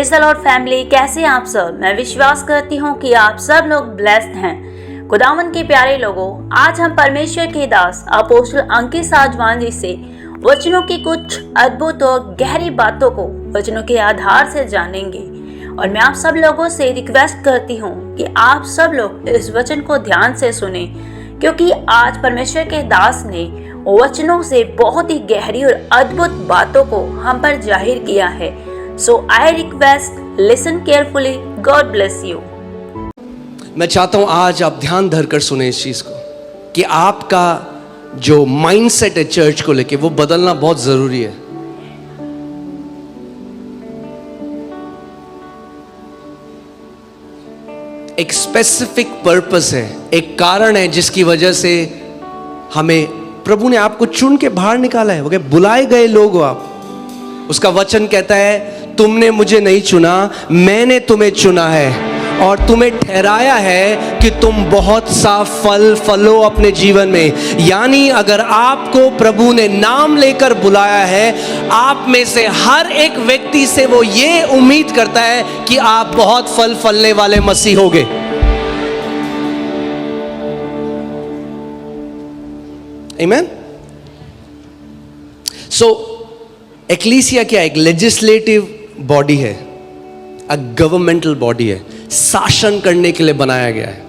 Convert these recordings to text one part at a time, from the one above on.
Praise the Lord family, कैसे हैं आप सब। मैं विश्वास करती हूँ कि आप सब लोग ब्लेस्ड हैं। खुदावन के प्यारे लोगों, आज हम परमेश्वर के दास अपोस्टल अंकित साजवान जी से वचनों की कुछ अद्भुत और गहरी बातों को वचनों के आधार से जानेंगे। और मैं आप सब लोगों से रिक्वेस्ट करती हूँ कि आप सब लोग इस वचन को ध्यान से सुने, क्योंकि आज परमेश्वर के दास ने वचनों से बहुत ही गहरी और अद्भुत बातों को हम पर जाहिर किया है। So I request, listen carefully. God bless you. मैं चाहता हूं आज आप ध्यान धरकर सुने इस चीज को कि आपका जो माइंडसेट है चर्च को लेके वो बदलना बहुत जरूरी है। एक स्पेसिफिक पर्पस है, एक कारण है जिसकी वजह से हमें प्रभु ने आपको चुन के बाहर निकाला है। वो बुलाए गए लोग हो आप। उसका वचन कहता है तुमने मुझे नहीं चुना, मैंने तुम्हें चुना है और तुम्हें ठहराया है कि तुम बहुत सा फल फलो अपने जीवन में। यानी अगर आपको प्रभु ने नाम लेकर बुलाया है, आप में से हर एक व्यक्ति से वो ये उम्मीद करता है कि आप बहुत फल फलने वाले मसीह होगे। आमीन। सो एक्लीसिया क्या, एक लेजिस्लेटिव बॉडी है, गवर्नमेंटल बॉडी है, शासन करने के लिए बनाया गया है,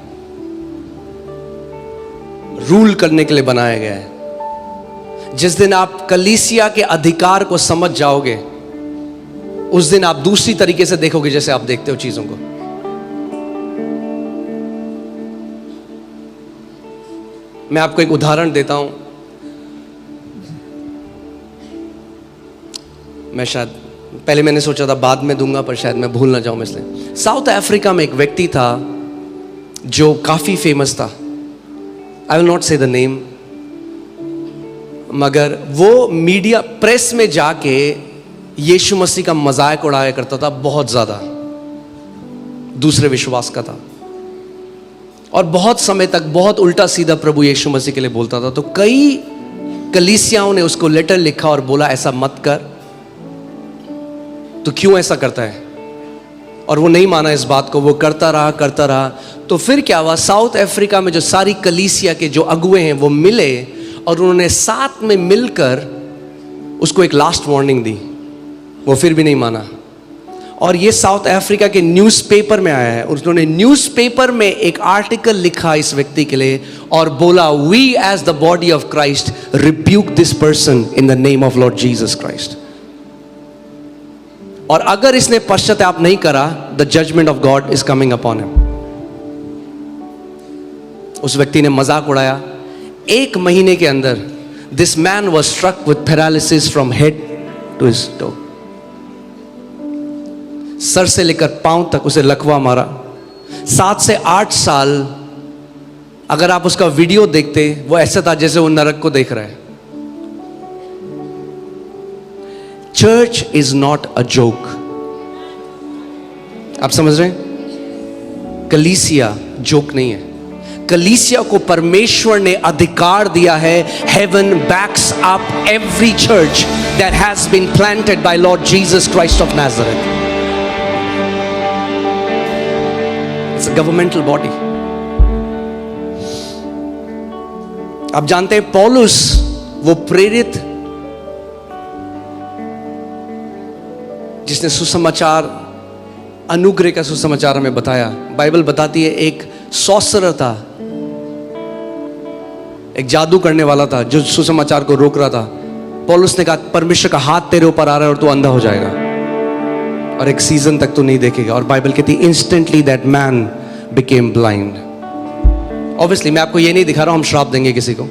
रूल करने के लिए बनाया गया है। जिस दिन आप कलीसिया के अधिकार को समझ जाओगे, उस दिन आप दूसरी तरीके से देखोगे जैसे आप देखते हो चीजों को। मैं आपको एक उदाहरण देता हूं। मैं शायद पहले मैंने सोचा था बाद में दूंगा, पर शायद मैं भूल ना जाऊं इसलिए। साउथ अफ्रीका में एक व्यक्ति था जो काफी फेमस था। आई विल नॉट से द नेम, मगर वो मीडिया प्रेस में जाके यीशु मसीह का मजाक उड़ाया करता था, बहुत ज्यादा दूसरे विश्वास का था और बहुत समय तक बहुत उल्टा सीधा प्रभु यीशु मसीह के लिए बोलता था। तो कई कलीसियाओं ने उसको लेटर लिखा और बोला ऐसा मत कर, तो क्यों ऐसा करता है, और वो नहीं माना इस बात को, वो करता रहा। तो फिर क्या हुआ, साउथ अफ्रीका में जो सारी कलीसिया के जो अगुए हैं वो मिले और उन्होंने साथ में मिलकर उसको एक लास्ट वार्निंग दी। वो फिर भी नहीं माना और ये साउथ अफ्रीका के न्यूज़पेपर में आया है। उन्होंने न्यूज़पेपर में एक आर्टिकल लिखा इस व्यक्ति के लिए और बोला, we as the body of Christ rebuke this person in the name of Lord Jesus Christ. और अगर इसने पश्चाताप नहीं करा, the judgment of God is coming upon him. उस व्यक्ति ने मजाक उड़ाया। 1 महीने के अंदर this man was struck with paralysis from head to his toe. सर से लेकर पांव तक उसे लकवा मारा। 7 से 8 साल अगर आप उसका वीडियो देखते, वो ऐसा था जैसे वो नरक को देख रहा है। Church is not a joke. आप समझ रहे हैं? कलीसिया जोक नहीं है। कलीसिया को परमेश्वर ने अधिकार दिया है। Heaven backs up every church that has been planted by Lord Jesus Christ of Nazareth. It's a governmental body. आप जानते हैं पौलुस, वो प्रेरित जिसने सुसमाचार, अनुग्रह का सुसमाचार हमें बताया। बाइबल बताती है एक सॉर्सरर था, एक जादू करने वाला था जो सुसमाचार को रोक रहा था। पौलुस ने कहा परमेश्वर का हाथ तेरे ऊपर आ रहा है और तू अंधा हो जाएगा और एक सीजन तक तू नहीं देखेगा। और बाइबल कहती है instantly that man became blind. Obviously मैं आपको ये नहीं दिखा रहा हूं हम श्राप देंगे किसी को।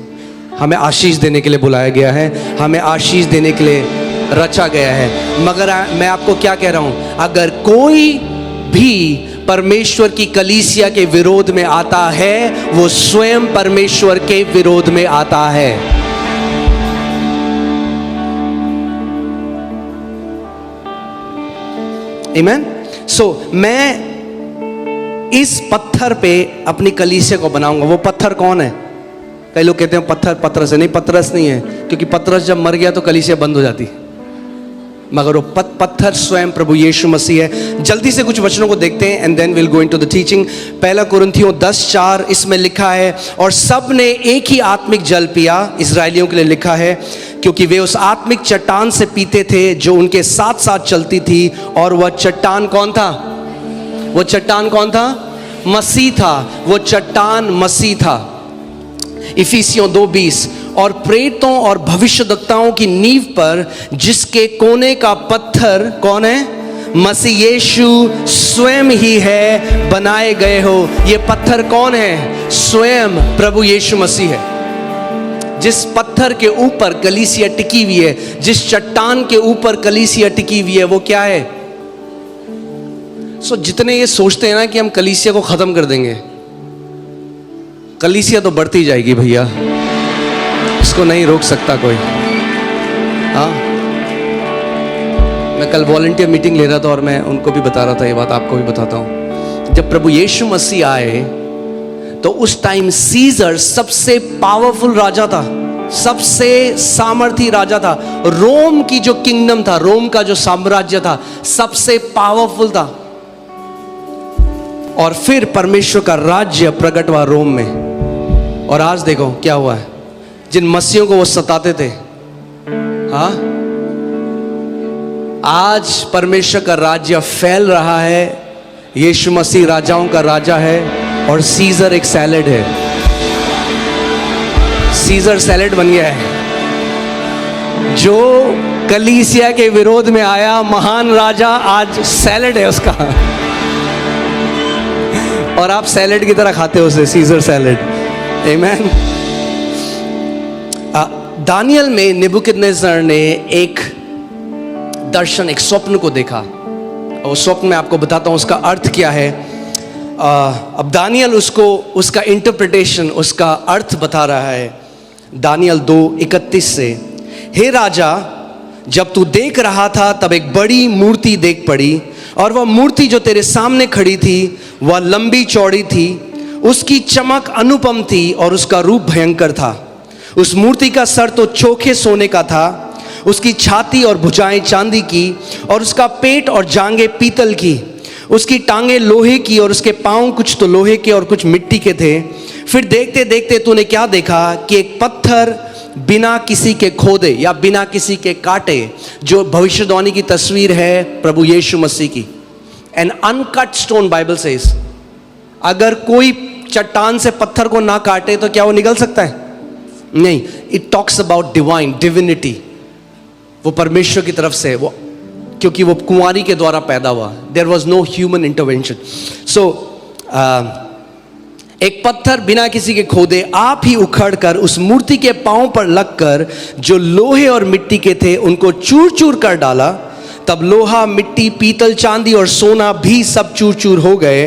हमें आशीष देने के लिए बुलाया गया है, हमें आशीष देने के लिए रचा गया है। मगर मैं आपको क्या कह रहा हूं, अगर कोई भी परमेश्वर की कलीसिया के विरोध में आता है, वो स्वयं परमेश्वर के विरोध में आता है। आमीन। सो मैं इस पत्थर पे अपनी कलीसिया को बनाऊंगा। वो पत्थर कौन है? कई लोग कहते हैं पत्थर पतरस है। नहीं, पतरस नहीं है, क्योंकि पतरस जब मर गया तो कलीसिया बंद हो जाती। मगर वो पत्थर स्वयं प्रभु यीशु मसीह है। जल्दी से कुछ वचनों को देखते हैं and then will go into the teaching. पहला कुरिन्थियों 10:4 इसमें लिखा है, और सब ने एक ही आत्मिक जल पिया। इजराइलियों के लिए लिखा है, क्योंकि वे उस आत्मिक चट्टान से पीते थे जो उनके साथ साथ चलती थी, और वह चट्टान कौन था? वो चट्टान कौन था? मसीह था। वो चट्टान मसीह था। इफिसियों 2:20, और प्रेतों और भविष्यद्वक्ताओं की नींव पर जिसके कोने का पत्थर कौन है? मसीह यीशु स्वयं ही है, बनाए गए हो। ये पत्थर कौन है? स्वयं प्रभु यीशु मसीह है। जिस पत्थर के ऊपर कलीसिया टिकी हुई है, जिस चट्टान के ऊपर कलीसिया टिकी हुई है, वो क्या है? जितने ये सोचते हैं ना कि हम कलीसिया को खत्म कर देंगे, कलीसिया तो बढ़ती जाएगी भैया, इसको नहीं रोक सकता कोई। हाँ, मैं कल वॉलंटियर मीटिंग ले रहा था और मैं उनको भी बता रहा था ये बात, आपको भी बताता हूँ। जब प्रभु यीशु मसीह आए तो उस टाइम सीजर सबसे पावरफुल राजा था, सबसे सामर्थी राजा था। रोम की जो किंगडम था, रोम का जो साम्राज्य था, सबसे पावरफुल था। और फिर परमेश्वर का राज्य प्रकट हुआ रोम में। और आज देखो क्या हुआ है, जिन मसीहों को वो सताते थे, हाँ, आज परमेश्वर का राज्य फैल रहा है। यीशु मसीह राजाओं का राजा है और सीजर एक सैलेड है। सीजर सैलेड बन गया है। जो कलीसिया के विरोध में आया महान राजा, आज सैलेड है उसका, और आप सैलेड की तरह खाते हो उसे, सीजर सैलेड। आमीन। दानियल में नेबुकदनेस्सर ने एक दर्शन, एक स्वप्न को देखा, और स्वप्न में आपको बताता हूं उसका अर्थ क्या है। अब दानियल उसको, उसका इंटरप्रिटेशन, उसका अर्थ बता रहा है। दानियल 2:31 से, हे राजा, जब तू देख रहा था तब एक बड़ी मूर्ति देख पड़ी, और वह मूर्ति जो तेरे सामने खड़ी थी वह लंबी चौड़ी थी, उसकी चमक अनुपम थी और उसका रूप भयंकर था। उस मूर्ति का सर तो चोखे सोने का था, उसकी छाती और भुजाएं चांदी की, और उसका पेट और जांघें पीतल की, उसकी टांगें लोहे की और उसके पांव कुछ तो लोहे के और कुछ मिट्टी के थे। फिर देखते देखते तूने क्या देखा कि एक पत्थर बिना किसी के खोदे या बिना किसी के काटे, जो भविष्यवाणी की तस्वीर है प्रभु यीशु मसीह की। An uncut stone, Bible says, अगर कोई चट्टान से पत्थर को ना काटे तो क्या वो निकल सकता है? नहीं। It talks about divine, divinity. वो परमेश्वर की तरफ से, वो क्योंकि वो कुंवारी के द्वारा पैदा हुआ, there was no human intervention. So एक पत्थर बिना किसी के खोदे आप ही उखड़ कर उस मूर्ति के पांव पर लगकर जो लोहे और मिट्टी के थे उनको चूर चूर कर डाला। तब लोहा, मिट्टी, पीतल, चांदी और सोना भी सब चूर चूर हो गए,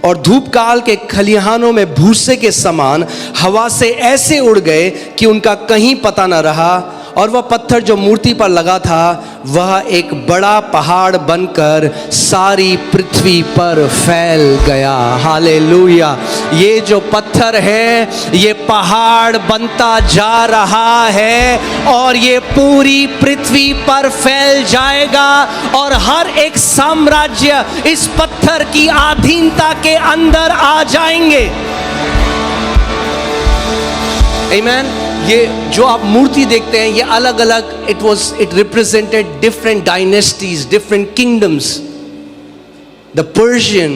और धूप काल के खलिहानों में भूसे के समान हवा से ऐसे उड़ गए कि उनका कहीं पता न रहा। और वह पत्थर जो मूर्ति पर लगा था वह एक बड़ा पहाड़ बनकर सारी पृथ्वी पर फैल गया। हालेलुया। ये जो पत्थर है ये पहाड़ बनता जा रहा है, और ये पूरी पृथ्वी पर फैल जाएगा, और हर एक साम्राज्य इस पत्थर की अधीनता के अंदर आ जाएंगे। आमीन। ये जो आप मूर्ति देखते हैं ये अलग अलग, it represented different dynasties, different kingdoms, the Persian,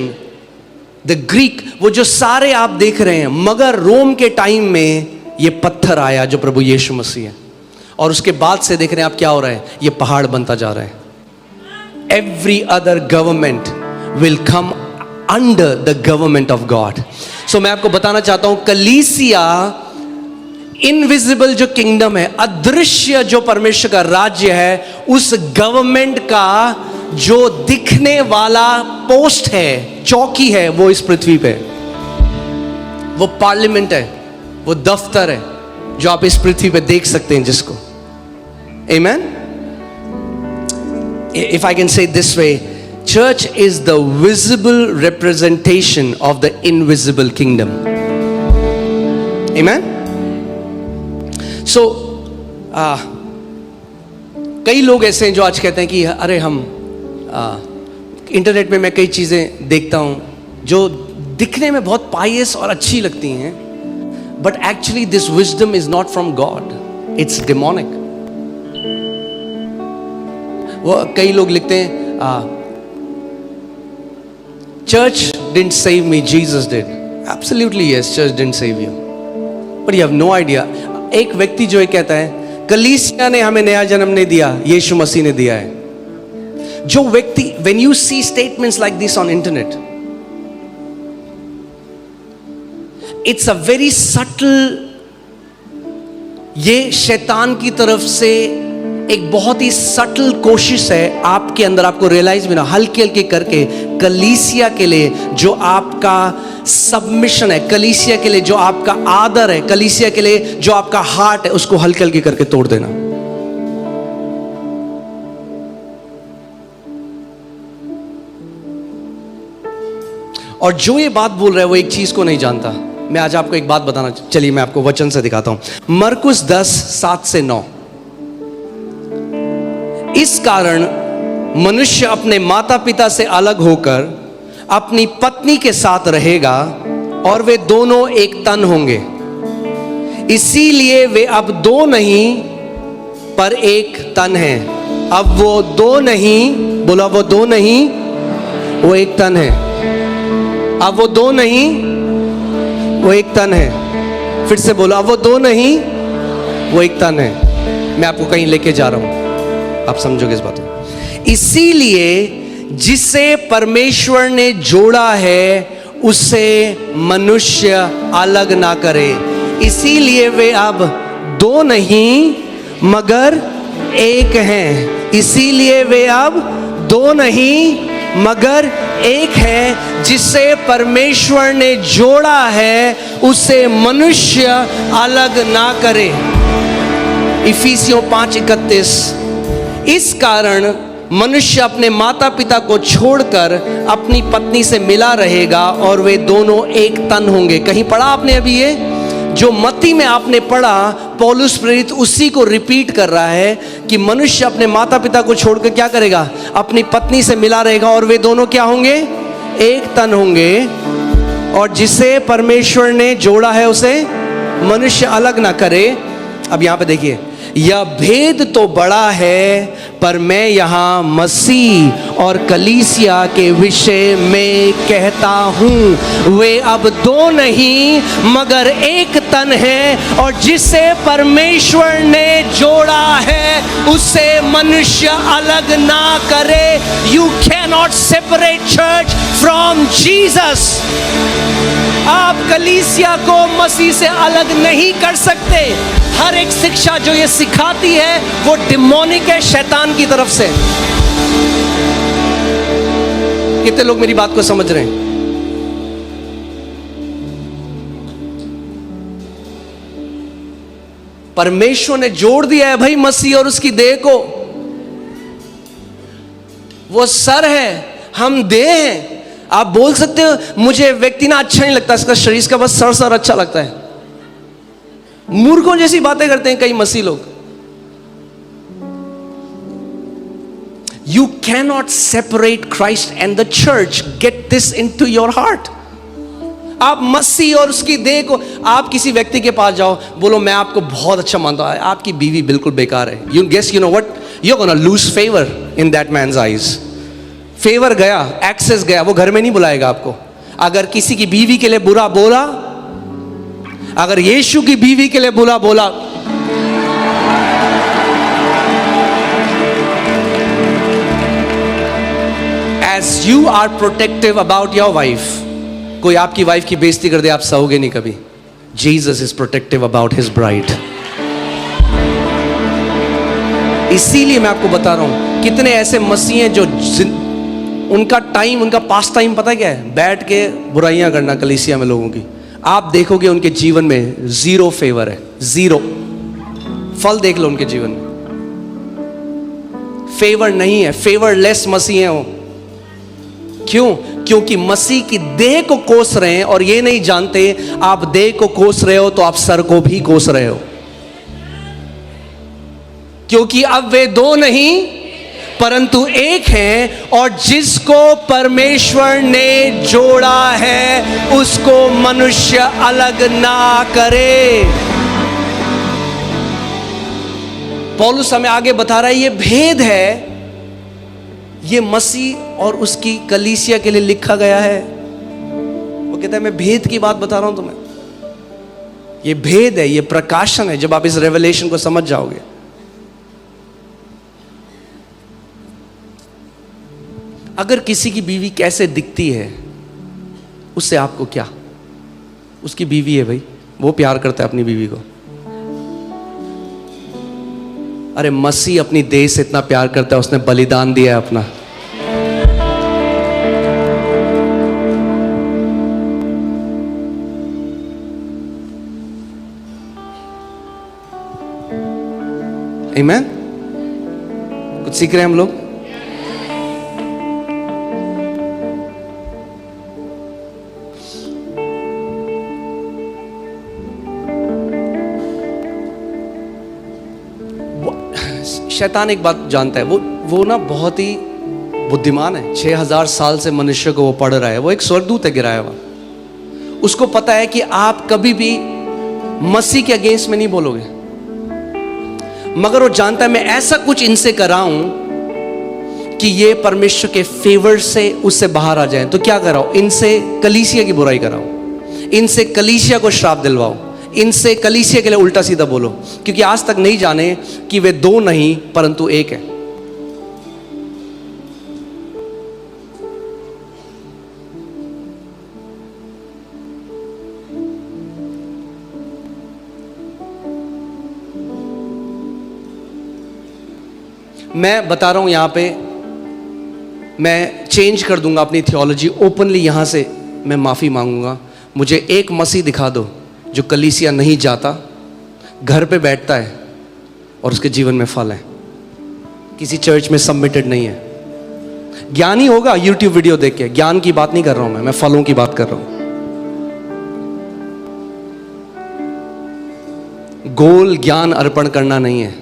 the Greek, वो जो सारे आप देख रहे हैं। मगर रोम के टाइम में ये पत्थर आया जो प्रभु यीशु मसीह है, और उसके बाद से देख रहे हैं आप क्या हो रहा है, ये पहाड़ बनता जा रहा है। Every other government will come under the government of God. So मैं आपको बताना चाहता हूं, कलीसिया इनविजिबल जो किंगडम है, अदृश्य जो परमेश्वर का राज्य है, उस गवर्नमेंट का जो दिखने वाला पोस्ट है, चौकी है, वो इस पृथ्वी पे, वो पार्लियामेंट है, वो दफ्तर है जो आप इस पृथ्वी पे देख सकते हैं जिसको। आमीन। If I can say it this way, church is the visible representation of the invisible kingdom. Amen. So कई लोग ऐसे हैं जो आज कहते हैं कि अरे हम इंटरनेट में मैं कई चीज़ें देखता हूँ जो दिखने में बहुत पायस और अच्छी लगती हैं, but actually this wisdom is not from God, it's demonic. वो कई लोग लिखते हैं church didn't save me, Jesus did. Absolutely yes, church didn't save you, but you have no idea. एक व्यक्ति जो ये कहता है कलीसिया ने हमें नया जन्म नहीं दिया, यीशु मसीह ने दिया है। जो व्यक्ति, when you see statements like this on internet, it's a very subtle, ये शैतान की तरफ से एक बहुत ही सटल कोशिश है आपके अंदर, आपको रियलाइज भी ना, हल्के हल्के करके कलीसिया के लिए जो आपका सबमिशन है, कलीसिया के लिए जो आपका आदर है, कलीसिया के लिए जो आपका हार्ट है, उसको हल्के हल्के करके तोड़ देना। और जो ये बात बोल रहा है वो एक चीज को नहीं जानता। मैं आज आपको एक बात बताना, चलिए मैं आपको वचन से दिखाता हूं। मरकुस 10:7-9। इस कारण मनुष्य अपने माता पिता से अलग होकर अपनी पत्नी के साथ रहेगा और वे दोनों एक तन होंगे। इसीलिए वे अब दो नहीं पर एक तन हैं। अब वो दो नहीं, बोला वो दो नहीं, वो एक तन है। अब वो दो नहीं, वो एक तन है। फिर से बोलो, अब वो दो नहीं, वो एक तन है। मैं आपको कहीं लेके जा रहा हूं, आप समझोगे इस बात को। इसीलिए जिसे परमेश्वर ने जोड़ा है उसे मनुष्य अलग ना करे। इसीलिए वे अब दो नहीं मगर एक हैं। इसीलिए वे अब दो नहीं मगर एक है। जिसे परमेश्वर ने जोड़ा है उसे मनुष्य अलग ना करे। इफिसियों 5:31। इस कारण मनुष्य अपने माता पिता को छोड़कर अपनी पत्नी से मिला रहेगा और वे दोनों एक तन होंगे। कहीं पढ़ा आपने अभी ये जो मत्ती में आपने पढ़ा, पौलुस प्रेरित उसी को रिपीट कर रहा है कि मनुष्य अपने माता पिता को छोड़कर क्या करेगा, अपनी पत्नी से मिला रहेगा और वे दोनों क्या होंगे, एक तन होंगे। और जिसे परमेश्वर ने जोड़ा है उसे मनुष्य अलग ना करे। अब यहां पे देखिए, यह भेद तो बड़ा है पर मैं यहां मसीह और कलीसिया के विषय में कहता हूं, वे अब दो नहीं मगर एक तन है। और जिसे परमेश्वर ने जोड़ा है उसे मनुष्य अलग ना करे। You can not separate church from Jesus. आप कलीसिया को मसीह से अलग नहीं कर सकते। हर एक शिक्षा जो ये सिखाती है वो डिमोनिक है, शैतान की तरफ से। कितने लोग मेरी बात को समझ रहे हैं? परमेश्वर ने जोड़ दिया है भाई मसीह और उसकी देह को। वो सर है, हम देह हैं। आप बोल सकते हो मुझे व्यक्ति ना अच्छा नहीं लगता, इसका शरीर का बस सर अच्छा लगता है। मूर्खों जैसी बातें करते हैं कई मसीह लोग। You can not separate Christ and the church. Get this into your heart. आप मसीह और उसकी देह को, आप किसी व्यक्ति के पास जाओ, बोलो मैं आपको बहुत अच्छा मानता हूं, आपकी बीवी बिल्कुल बेकार है। You guess, you know what, you are gonna lose favour in that man's eyes. Favour गया, एक्सेस गया, वो घर में नहीं बुलाएगा आपको। अगर किसी की बीवी के लिए बुरा बोला, अगर यीशु की बीवी के लिए बुरा बोला, as you are protective about your wife, कोई आपकी वाइफ की बेइज्जती कर दे, आप सहोगे नहीं कभी। Jesus is protective about his bride। इसीलिए मैं आपको बता रहा हूं, कितने ऐसे मसीह हैं जो उनका टाइम, उनका पास टाइम पता क्या है, बैठ के बुराइयां करना कलीसिया में लोगों की। आप देखोगे उनके जीवन में जीरो फेवर है, जीरो फल देख लो उनके जीवन में, फेवर नहीं है, फेवरलेस मसीह हैं वो। क्यों? क्योंकि मसीह की देह को कोस रहे हैं और ये नहीं जानते आप देह को कोस रहे हो तो आप सर को भी कोस रहे हो। क्योंकि अब वे दो नहीं परंतु एक हैं, और जिसको परमेश्वर ने जोड़ा है उसको मनुष्य अलग ना करे। पौलुस हमें आगे बता रहा है ये भेद है, ये मसीह और उसकी कलीसिया के लिए लिखा गया है। वो कहता है मैं भेद की बात बता रहा हूं तुम्हें, ये भेद है, ये प्रकाशन है। जब आप इस रेवलेशन को समझ जाओगे, अगर किसी की बीवी कैसे दिखती है उससे आपको क्या, उसकी बीवी है भाई, वो प्यार करता है अपनी बीवी को। अरे मसीह अपनी देह से इतना प्यार करता है, उसने बलिदान दिया है अपना। आमीन। कुछ सीख रहे हैं हम लोग। शैतान एक बात जानता है, वो ना बहुत ही बुद्धिमान है। 6000 साल से मनुष्य को वो पढ़ रहा है, वो एक स्वर्गदूत है गिराया हुआ। उसको पता है कि आप कभी भी मसीह के अगेंस्ट में नहीं बोलोगे, मगर वो जानता है मैं ऐसा कुछ इनसे कराऊं कि ये परमेश्वर के फेवर से उससे बाहर आ जाए। तो क्या कराओ, इनसे कलीसिया की बुराई कराओ, इनसे कलीसिया को श्राप दिलवाओ, इनसे कलीसिया के लिए उल्टा सीधा बोलो, क्योंकि आज तक नहीं जाने कि वे दो नहीं परंतु एक है। मैं बता रहा हूं यहां पे, मैं चेंज कर दूंगा अपनी थियोलॉजी ओपनली। यहां से मैं माफी मांगूंगा। मुझे एक मसीह दिखा दो जो कलीसिया नहीं जाता, घर पे बैठता है और उसके जीवन में फल है, किसी चर्च में सबमिटेड नहीं है। ज्ञानी होगा यूट्यूब वीडियो देख के, ज्ञान की बात नहीं कर रहा हूं मैं फलों की बात कर रहा हूं। गोल ज्ञान अर्पण करना नहीं है,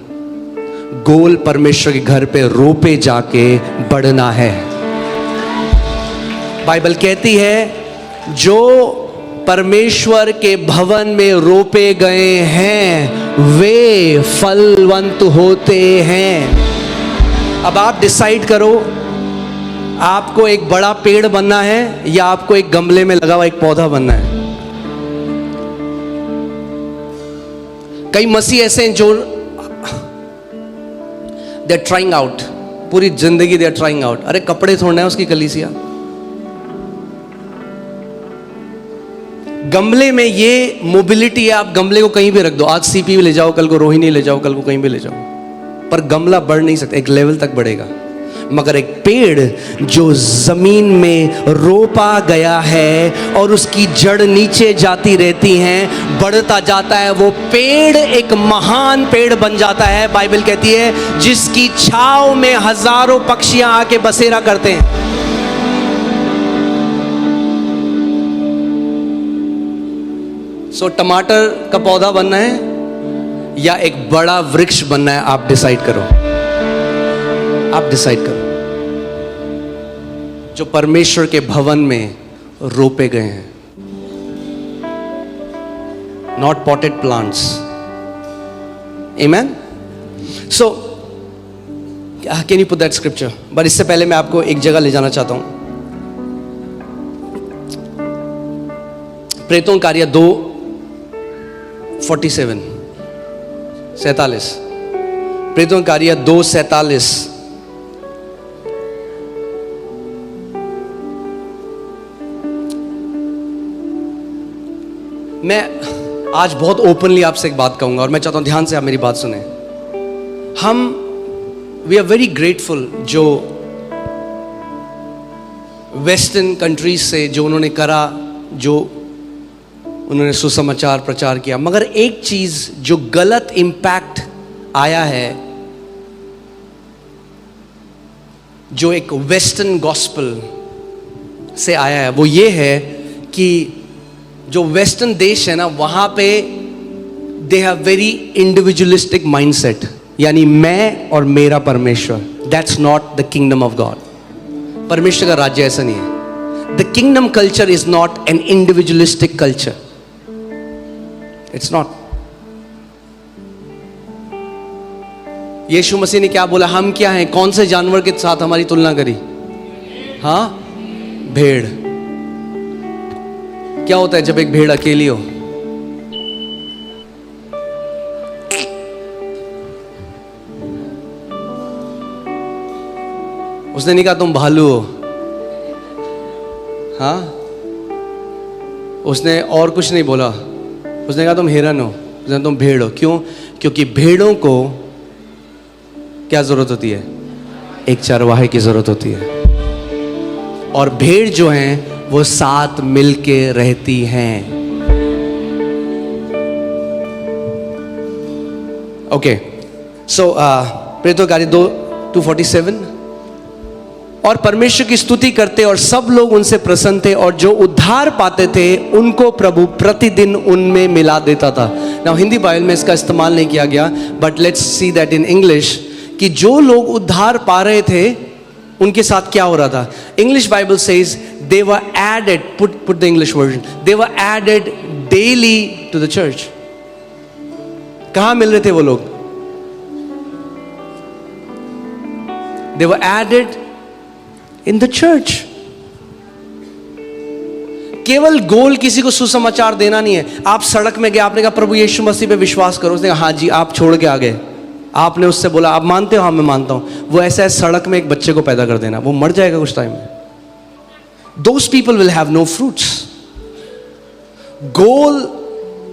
गोल परमेश्वर के घर पे रोपे जाके बढ़ना है। बाइबल कहती है जो परमेश्वर के भवन में रोपे गए हैं वे फलवंत होते हैं। अब आप डिसाइड करो, आपको एक बड़ा पेड़ बनना है या आपको एक गमले में लगा हुआ एक पौधा बनना है। कई मसीह ऐसे हैं जो दे आर ट्राइंग आउट, पूरी जिंदगी दे आर ट्राइंग आउट। अरे कपड़े थोड़ना है उसकी कलीसिया। गमले में ये मोबिलिटी है, आप गमले को कहीं भी रख दो, आज सीपी ले जाओ, कल को रोहिणी ले जाओ, कल को कहीं भी ले जाओ, पर गमला बढ़ नहीं सकता, एक लेवल तक बढ़ेगा। मगर एक पेड़ जो जमीन में रोपा गया है और उसकी जड़ नीचे जाती रहती हैं, बढ़ता जाता है, वो पेड़ एक महान पेड़ बन जाता है। बाइबल कहती है जिसकी छांव में हजारों पक्षियां आके बसेरा करते हैं। सो टमाटर का पौधा बनना है या एक बड़ा वृक्ष बनना है, आप डिसाइड करो, आप डिसाइड करो। जो परमेश्वर के भवन में रोपे गए हैं, not potted plants. Amen. So can you put that scripture? But इससे पहले मैं आपको एक जगह ले जाना चाहता हूं। प्रेतों कार्य 2:47 प्रेतों कार्य 2:47। मैं आज बहुत ओपनली आपसे एक बात कहूंगा और मैं चाहता हूं ध्यान से आप मेरी बात सुने। वी आर वेरी ग्रेटफुल जो वेस्टर्न कंट्रीज से जो उन्होंने करा, जो उन्होंने सुसमाचार प्रचार किया, मगर एक चीज जो गलत इंपैक्ट आया है, जो एक वेस्टर्न गॉस्पेल से आया है, वो ये है कि जो वेस्टर्न देश है ना, वहां पे they have very individualistic mindset. यानी मैं और मेरा परमेश्वर, that's not the kingdom of God. परमेश्वर का राज्य ऐसा नहीं है। The kingdom culture is not an individualistic culture, it's not. Yeshu Masih ने क्या बोला? हम क्या हैं? कौन से जानवर के साथ हमारी तुलना करी? हाँ, भेड़। क्या होता है जब एक भेड़ अकेली हो? उसने नहीं कहा तुम भालू हो, हाँ, उसने और कुछ नहीं बोला, उसने कहा तुम हिरन हो, उसने तुम भेड़ हो। क्यों? क्योंकि भेड़ों को क्या जरूरत होती है? एक चरवाहे की जरूरत होती है। और भेड़ जो हैं वो साथ मिलके रहती हैं। ओके, सो प्रेरितों के कार्य 2:47। और परमेश्वर की स्तुति करते और सब लोग उनसे प्रसन्न थे, और जो उद्धार पाते थे उनको प्रभु प्रतिदिन उनमें मिला देता था। नाउ हिंदी बाइबल में इसका इस्तेमाल नहीं किया गया, but let's see that in English, कि जो लोग उद्धार पा रहे थे उनके साथ क्या हो रहा था। English Bible says they were added, put the English version, they were added daily to the church. कहां मिल रहे थे वो लोग? They were added in the church. केवल गोल किसी को सुसमाचार देना नहीं है। आप सड़क में गए, आपने कहा प्रभु यीशु मसीह पे विश्वास करो, उसने कहा हाँ जी, आप छोड़ के आ गए। आपने उससे बोला आप मानते हो? हाँ मैं मानता हूं। वो ऐसा है, सड़क में एक बच्चे को पैदा कर देना, वो मर जाएगा कुछ टाइम में। Those people will have no fruits. Goal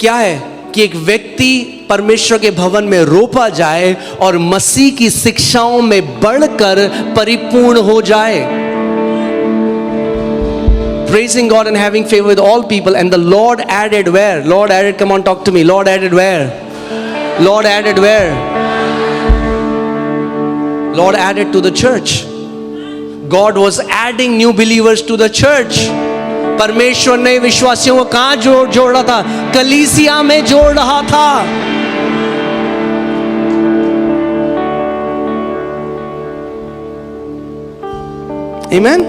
क्या है? कि एक व्यक्ति परमेश्वर के भवन में रोपा जाए और मसीह की शिक्षाओं में बढ़कर परिपूर्ण हो जाए। Praising God and having favor with all people, and the Lord added where? Lord added, come on, talk to me. Lord added where? Lord added where? Lord added to the church. God was adding new believers to the church. परमेश्वर ने विश्वासियों को कहां जोड़ रहा था? कलीसिया में जोड़ रहा था। Amen?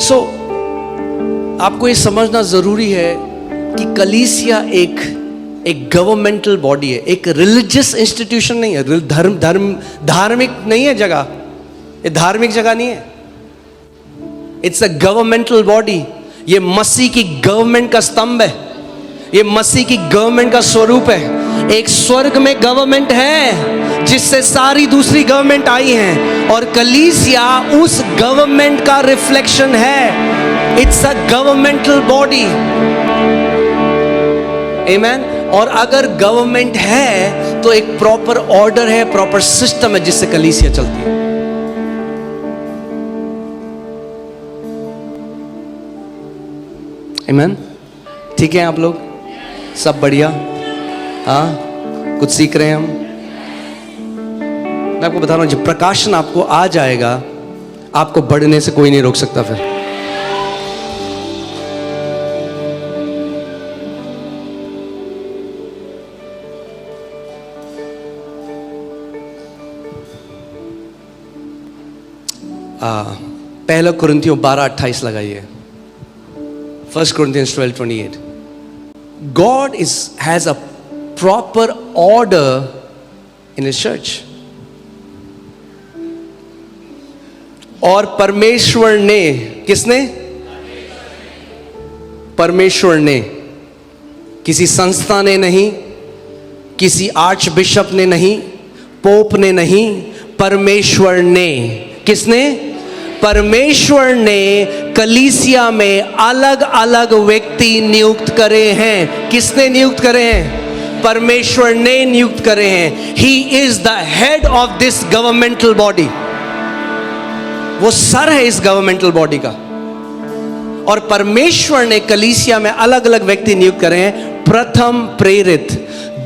So, आपको ये समझना जरूरी है कि कलीसिया एक गवर्नमेंटल बॉडी है, एक रिलीजियस इंस्टीट्यूशन नहीं है। धार्मिक नहीं है जगह, ये धार्मिक जगह नहीं है। It's a governmental body. ये मसीह की गवर्नमेंट का स्तंभ है, ये मसीह की गवर्नमेंट का स्वरूप है। एक स्वर्ग में गवर्नमेंट है जिससे सारी दूसरी गवर्नमेंट आई हैं, और कलीसिया उस गवर्नमेंट का रिफ्लेक्शन है। It's a governmental body. Amen. और अगर गवर्नमेंट है तो एक प्रॉपर ऑर्डर है, प्रॉपर सिस्टम है जिससे कलीसिया चलती है। आमेन। ठीक है आप लोग सब बढ़िया? हाँ, कुछ सीख रहे हैं हम। मैं आपको बता रहा हूं, जब प्रकाशन आपको आ जाएगा, आपको बढ़ने से कोई नहीं रोक सकता। फिर पहला कुरिन्थियों 12:28 लगाइए। 1 Corinthians 12:28. God has a proper order in His church. और परमेश्वर ने, किसने? परमेश्वर ने, किसी संस्था ने नहीं, किसी आर्च बिशप ने नहीं, पोप ने नहीं, परमेश्वर ने। किसने? परमेश्वर ने कलीसिया में अलग अलग व्यक्ति नियुक्त करे हैं। किसने नियुक्त करे हैं? परमेश्वर ने नियुक्त करे हैं। He is the head of this governmental body. वो सर है इस गवर्नमेंटल बॉडी का। और परमेश्वर ने कलीसिया में अलग अलग व्यक्ति नियुक्त करे हैं। प्रथम प्रेरित,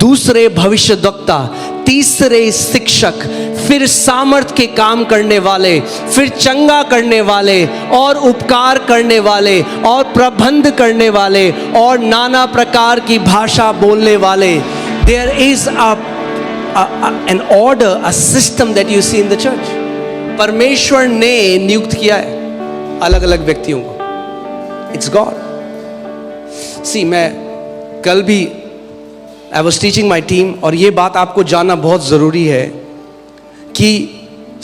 दूसरे भविष्यद्वक्ता, तीसरे शिक्षक, फिर सामर्थ के काम करने वाले, फिर चंगा करने वाले, और उपकार करने वाले, और प्रबंध करने वाले, और नाना प्रकार की भाषा बोलने वाले। There is an order, a system that you see in the church. परमेश्वर ने नियुक्त किया है अलग अलग व्यक्तियों को. It's God. See, मैं कल भी I was teaching my team, और ये बात आपको जानना बहुत ज़रूरी है कि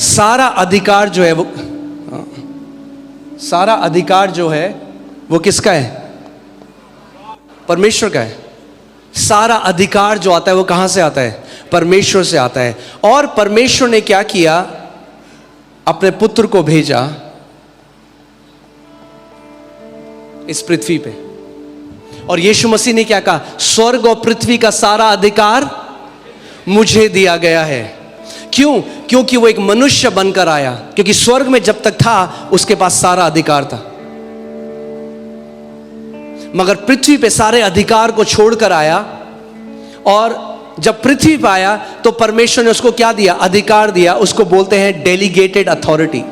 सारा अधिकार जो है वो किसका है? परमेश्वर का है. सारा अधिकार जो आता है वो कहां से आता है? परमेश्वर से आता है. और परमेश्वर ने क्या किया? अपने पुत्र को भेजा इस पृथ्वी पे. और यीशु मसीह ने क्या कहा? स्वर्ग और पृथ्वी का सारा अधिकार मुझे दिया गया है. क्यों? क्योंकि वो एक मनुष्य बनकर आया. क्योंकि स्वर्ग में जब तक था उसके पास सारा अधिकार था, मगर पृथ्वी पे सारे अधिकार को छोड़कर आया. और जब पृथ्वी पे आया तो परमेश्वर ने उसको क्या दिया? अधिकार दिया. उसको बोलते हैं डेलीगेटेड अथॉरिटी.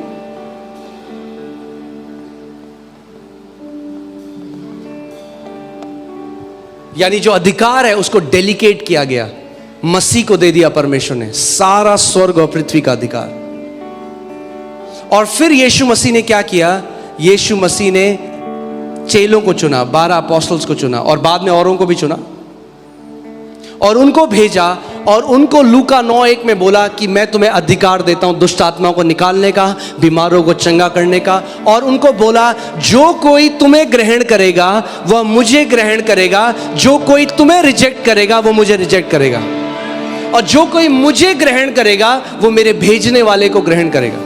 यानी जो अधिकार है उसको डेलीगेट किया गया, मसीह को दे दिया परमेश्वर ने सारा स्वर्ग और पृथ्वी का अधिकार. और फिर यीशु मसीह ने क्या किया? यीशु मसीह ने चेलों को चुना, 12 अपोस्टल्स को चुना, और बाद में औरों को भी चुना, और उनको भेजा. और उनको लूका 9:1 में बोला कि मैं तुम्हें अधिकार देता हूं दुष्ट आत्माओं को निकालने का, बीमारों को चंगा करने का. और उनको बोला जो कोई तुम्हें ग्रहण करेगा वह मुझे ग्रहण करेगा, जो कोई तुम्हें रिजेक्ट करेगा वो मुझे रिजेक्ट करेगा, और जो कोई मुझे ग्रहण करेगा वो मेरे भेजने वाले को ग्रहण करेगा.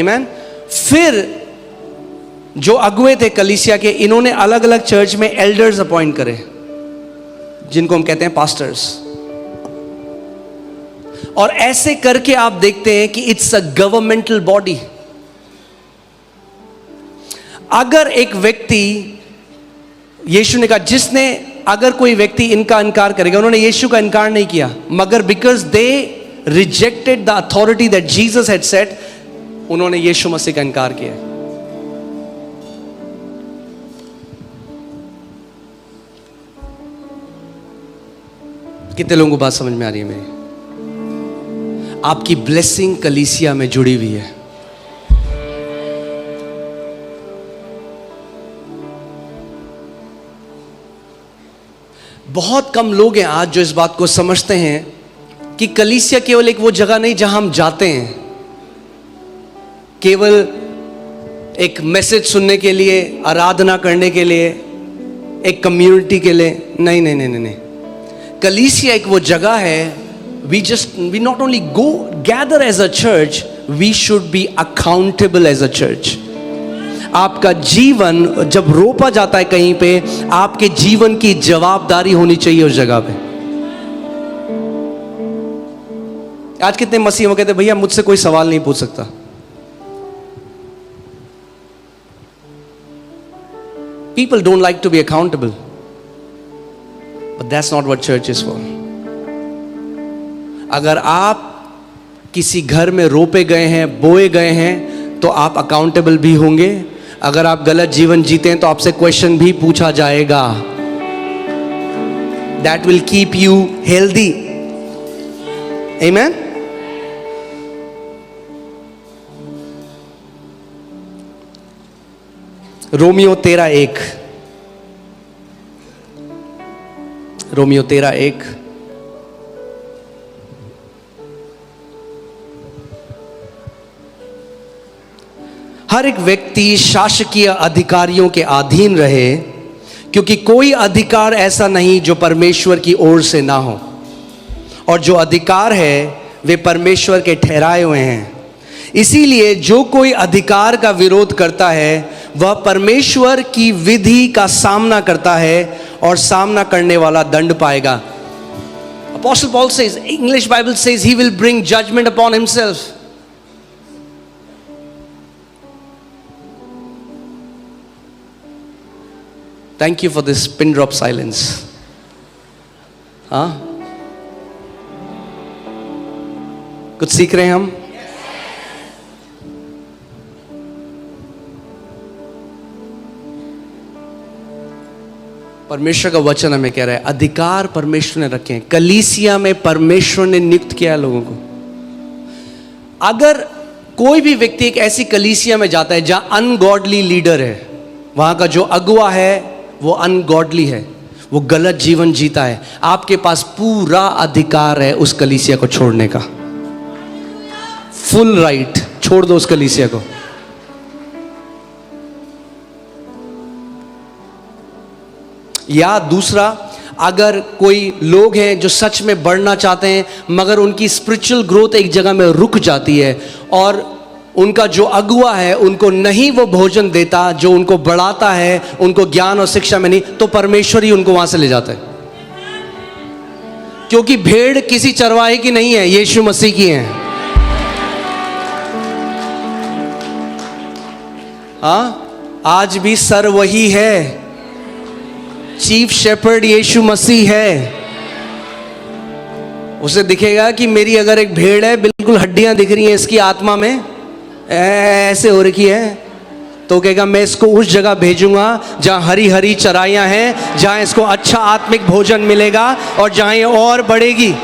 आमीन. फिर जो अगुए थे कलीसिया के, इन्होंने अलग अलग चर्च में एल्डर्स अपॉइंट करे, जिनको हम कहते हैं पास्टर्स. और ऐसे करके आप देखते हैं कि इट्स अ गवर्नमेंटल बॉडी. अगर एक व्यक्ति, यीशु ने कहा, जिसने अगर कोई व्यक्ति इनका इनकार करेगा, उन्होंने यीशु का इनकार नहीं किया, मगर because they rejected the authority that Jesus had set, उन्होंने यीशु मसीह का इनकार किया. कितने लोगों को बात समझ में आ रही है मेरी? आपकी ब्लेसिंग कलीसिया में जुड़ी हुई है. बहुत कम लोग हैं आज जो इस बात को समझते हैं कि कलीसिया केवल एक वो जगह नहीं जहां हम जाते हैं केवल एक मैसेज सुनने के लिए, आराधना करने के लिए, एक कम्युनिटी के लिए. नहीं नहीं नहीं नहीं. कलीसिया एक वो जगह है, we not only go gather as a church, we should be accountable as a church. आपका जीवन जब रोपा जाता है कहीं पे, आपके जीवन की जवाबदारी होनी चाहिए उस जगह पे. आज कितने मसीह कहते हैं भैया मुझसे कोई सवाल नहीं पूछ सकता. People don't like to be accountable. But that's not what church is for. अगर आप किसी घर में रोपे गए हैं, बोए गए हैं, तो आप अकाउंटेबल भी होंगे. अगर आप गलत जीवन जीते हैं तो आपसे क्वेश्चन भी पूछा जाएगा. That will keep you healthy. Amen. Romeo 13:1. Romeo 13:1. हर एक व्यक्ति शासकीय अधिकारियों के अधीन रहे, क्योंकि कोई अधिकार ऐसा नहीं जो परमेश्वर की ओर से ना हो, और जो अधिकार है वे परमेश्वर के ठहराए हुए हैं. इसीलिए जो कोई अधिकार का विरोध करता है वह परमेश्वर की विधि का सामना करता है, और सामना करने वाला दंड पाएगा. Apostle Paul says, English Bible says he will bring judgment upon himself. Thank you for this pin drop silence. हाँ, कुछ सीख रहे हैं हम. परमेश्वर का वचन हमें कह रहा है अधिकार परमेश्वर ने रखे हैं, कलीसिया में परमेश्वर ने नियुक्त किया है लोगों को। अगर कोई भी व्यक्ति एक ऐसी कलीसिया में जाता है जहां अनगॉडली लीडर है, वहां का जो अगुवा है वो अनगॉडली है, वो गलत जीवन जीता है, आपके पास पूरा अधिकार है उस कलीसिया को छोड़ने का, फुल राइट, छोड़ दो उस कलीसिया को। या दूसरा, अगर कोई लोग हैं जो सच में बढ़ना चाहते हैं मगर उनकी स्पिरिचुअल ग्रोथ एक जगह में रुक जाती है और उनका जो अगुवा है उनको नहीं वो भोजन देता जो उनको बढ़ाता है, उनको ज्ञान और शिक्षा में नहीं, तो परमेश्वर ही उनको वहां से ले जाता है। क्योंकि भेड़ किसी चरवाहे की नहीं है, यीशु मसीह की है। हाँ, आज भी सर वही है, चीफ शेपर्ड यीशु मसीह है। उसे दिखेगा कि मेरी अगर एक भेड़ है, बिल्कुल हड्डियां दिख रही हैं इसकी आत्मा में, ऐसे हो रखी है, तो कहेगा मैं इसको उस जगह भेजूंगा जहां हरी हरी चराइयां हैं, जहां इसको अच्छा आत्मिक भोजन मिलेगा और जहां ये और बढ़ेगी।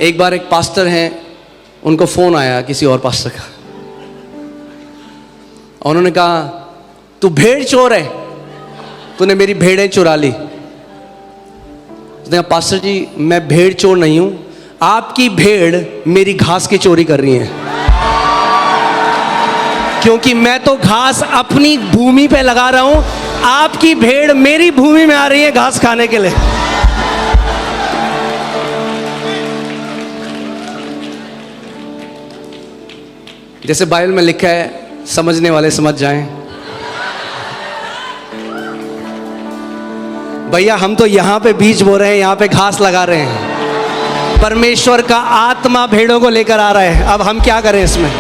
एक बार एक पास्टर हैं, उनको फोन आया किसी और पास्टर का, उन्होंने कहा तू भेड़ चोर है, तूने मेरी भेड़ें चुरा ली। उसने कहा पास्टर जी मैं भेड़ चोर नहीं हूं, आपकी भेड़ मेरी घास की चोरी कर रही है, क्योंकि मैं तो घास अपनी भूमि पे लगा रहा हूं, आपकी भेड़ मेरी भूमि में आ रही है घास खाने के लिए। जैसे बाइबल में लिखा है, समझने वाले समझ जाएं। भैया हम तो यहां पे बीज बो रहे हैं, यहां पे घास लगा रहे हैं, परमेश्वर का आत्मा भेड़ों को लेकर आ रहा है, अब हम क्या करें इसमें।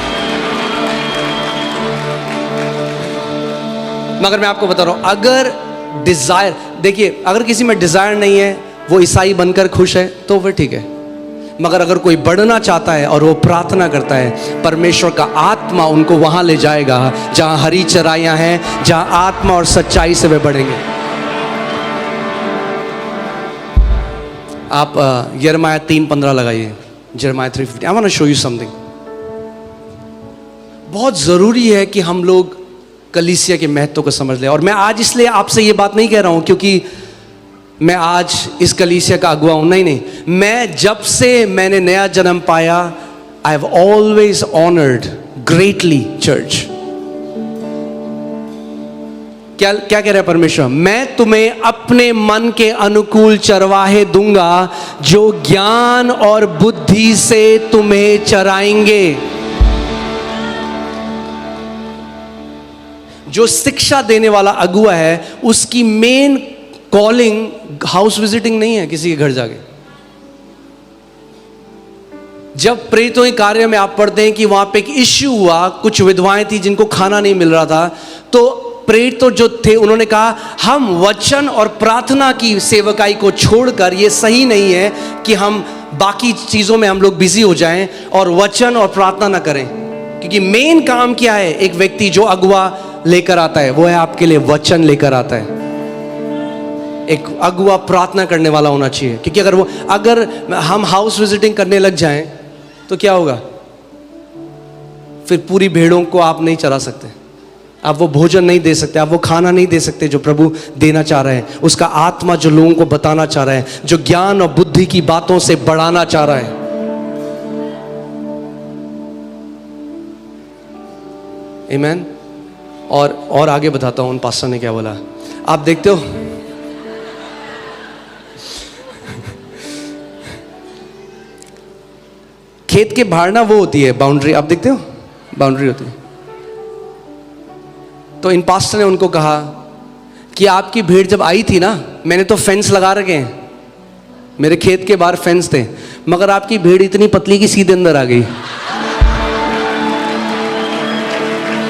मगर मैं आपको बता रहा हूं, अगर डिजायर, देखिए अगर किसी में डिजायर नहीं है, वो ईसाई बनकर खुश है तो फिर ठीक है, मगर अगर कोई बढ़ना चाहता है और वो प्रार्थना करता है, परमेश्वर का आत्मा उनको वहां ले जाएगा जहां हरी चराइयां हैं, जहां आत्मा और सच्चाई से वे बढ़ेंगे। आप यिर्मयाह 3:15 लगाइए, यिर्मयाह 3:15। I want to show you something. बहुत ज़रूरी है कि हम लोग कलीसिया के महत्व को समझ लें। और मैं आज इसलिए आपसे ये बात नहीं कह रहा हूं क्योंकि मैं आज इस कलीसिया का अगुवा हूं, नहीं, मैं जब से मैंने नया जन्म पाया, I have always honoured greatly church. क्या क्या कह रहा है परमेश्वर, मैं तुम्हें अपने मन के अनुकूल चरवाहे दूंगा जो ज्ञान और बुद्धि से तुम्हें चराएंगे। जो शिक्षा देने वाला अगुआ है, उसकी मेन कॉलिंग हाउस विजिटिंग नहीं है किसी के घर जाके। जब प्रेरितों के कार्य में आप पढ़ते हैं कि वहां पे एक इश्यू हुआ, कुछ विधवाएं थी जिनको खाना नहीं मिल रहा था, तो प्रेरित तो जो थे उन्होंने कहा हम वचन और प्रार्थना की सेवकाई को छोड़कर, ये सही नहीं है कि हम बाकी चीज़ों में हम लोग बिजी हो जाएं और वचन और प्रार्थना ना करें, क्योंकि मेन काम क्या है, एक व्यक्ति जो अगुआ लेकर आता है वो है आपके लिए वचन लेकर आता है। एक अगुआ प्रार्थना करने वाला होना चाहिए, क्योंकि अगर हम हाउस विजिटिंग करने लग जाएं तो क्या होगा, फिर पूरी भेड़ों को आप नहीं चरा सकते, आप वो भोजन नहीं दे सकते, आप वो खाना नहीं दे सकते जो प्रभु देना चाह रहे हैं, उसका आत्मा जो लोगों को बताना चाह रहा है, जो ज्ञान और बुद्धि की बातों से बढ़ाना चाह रहा है। आमीन। और आगे बताता हूं उन पास्टर ने क्या बोला। आप देखते हो खेत के बाहर ना वो होती है बाउंड्री, आप देखते हो बाउंड्री होती है। तो इन पास्टर ने उनको कहा कि आपकी भीड़ जब आई थी ना, मैंने तो फेंस लगा रखे हैं, मेरे खेत के बाहर फेंस थे, मगर आपकी भीड़ इतनी पतली कि सीधे अंदर आ गई।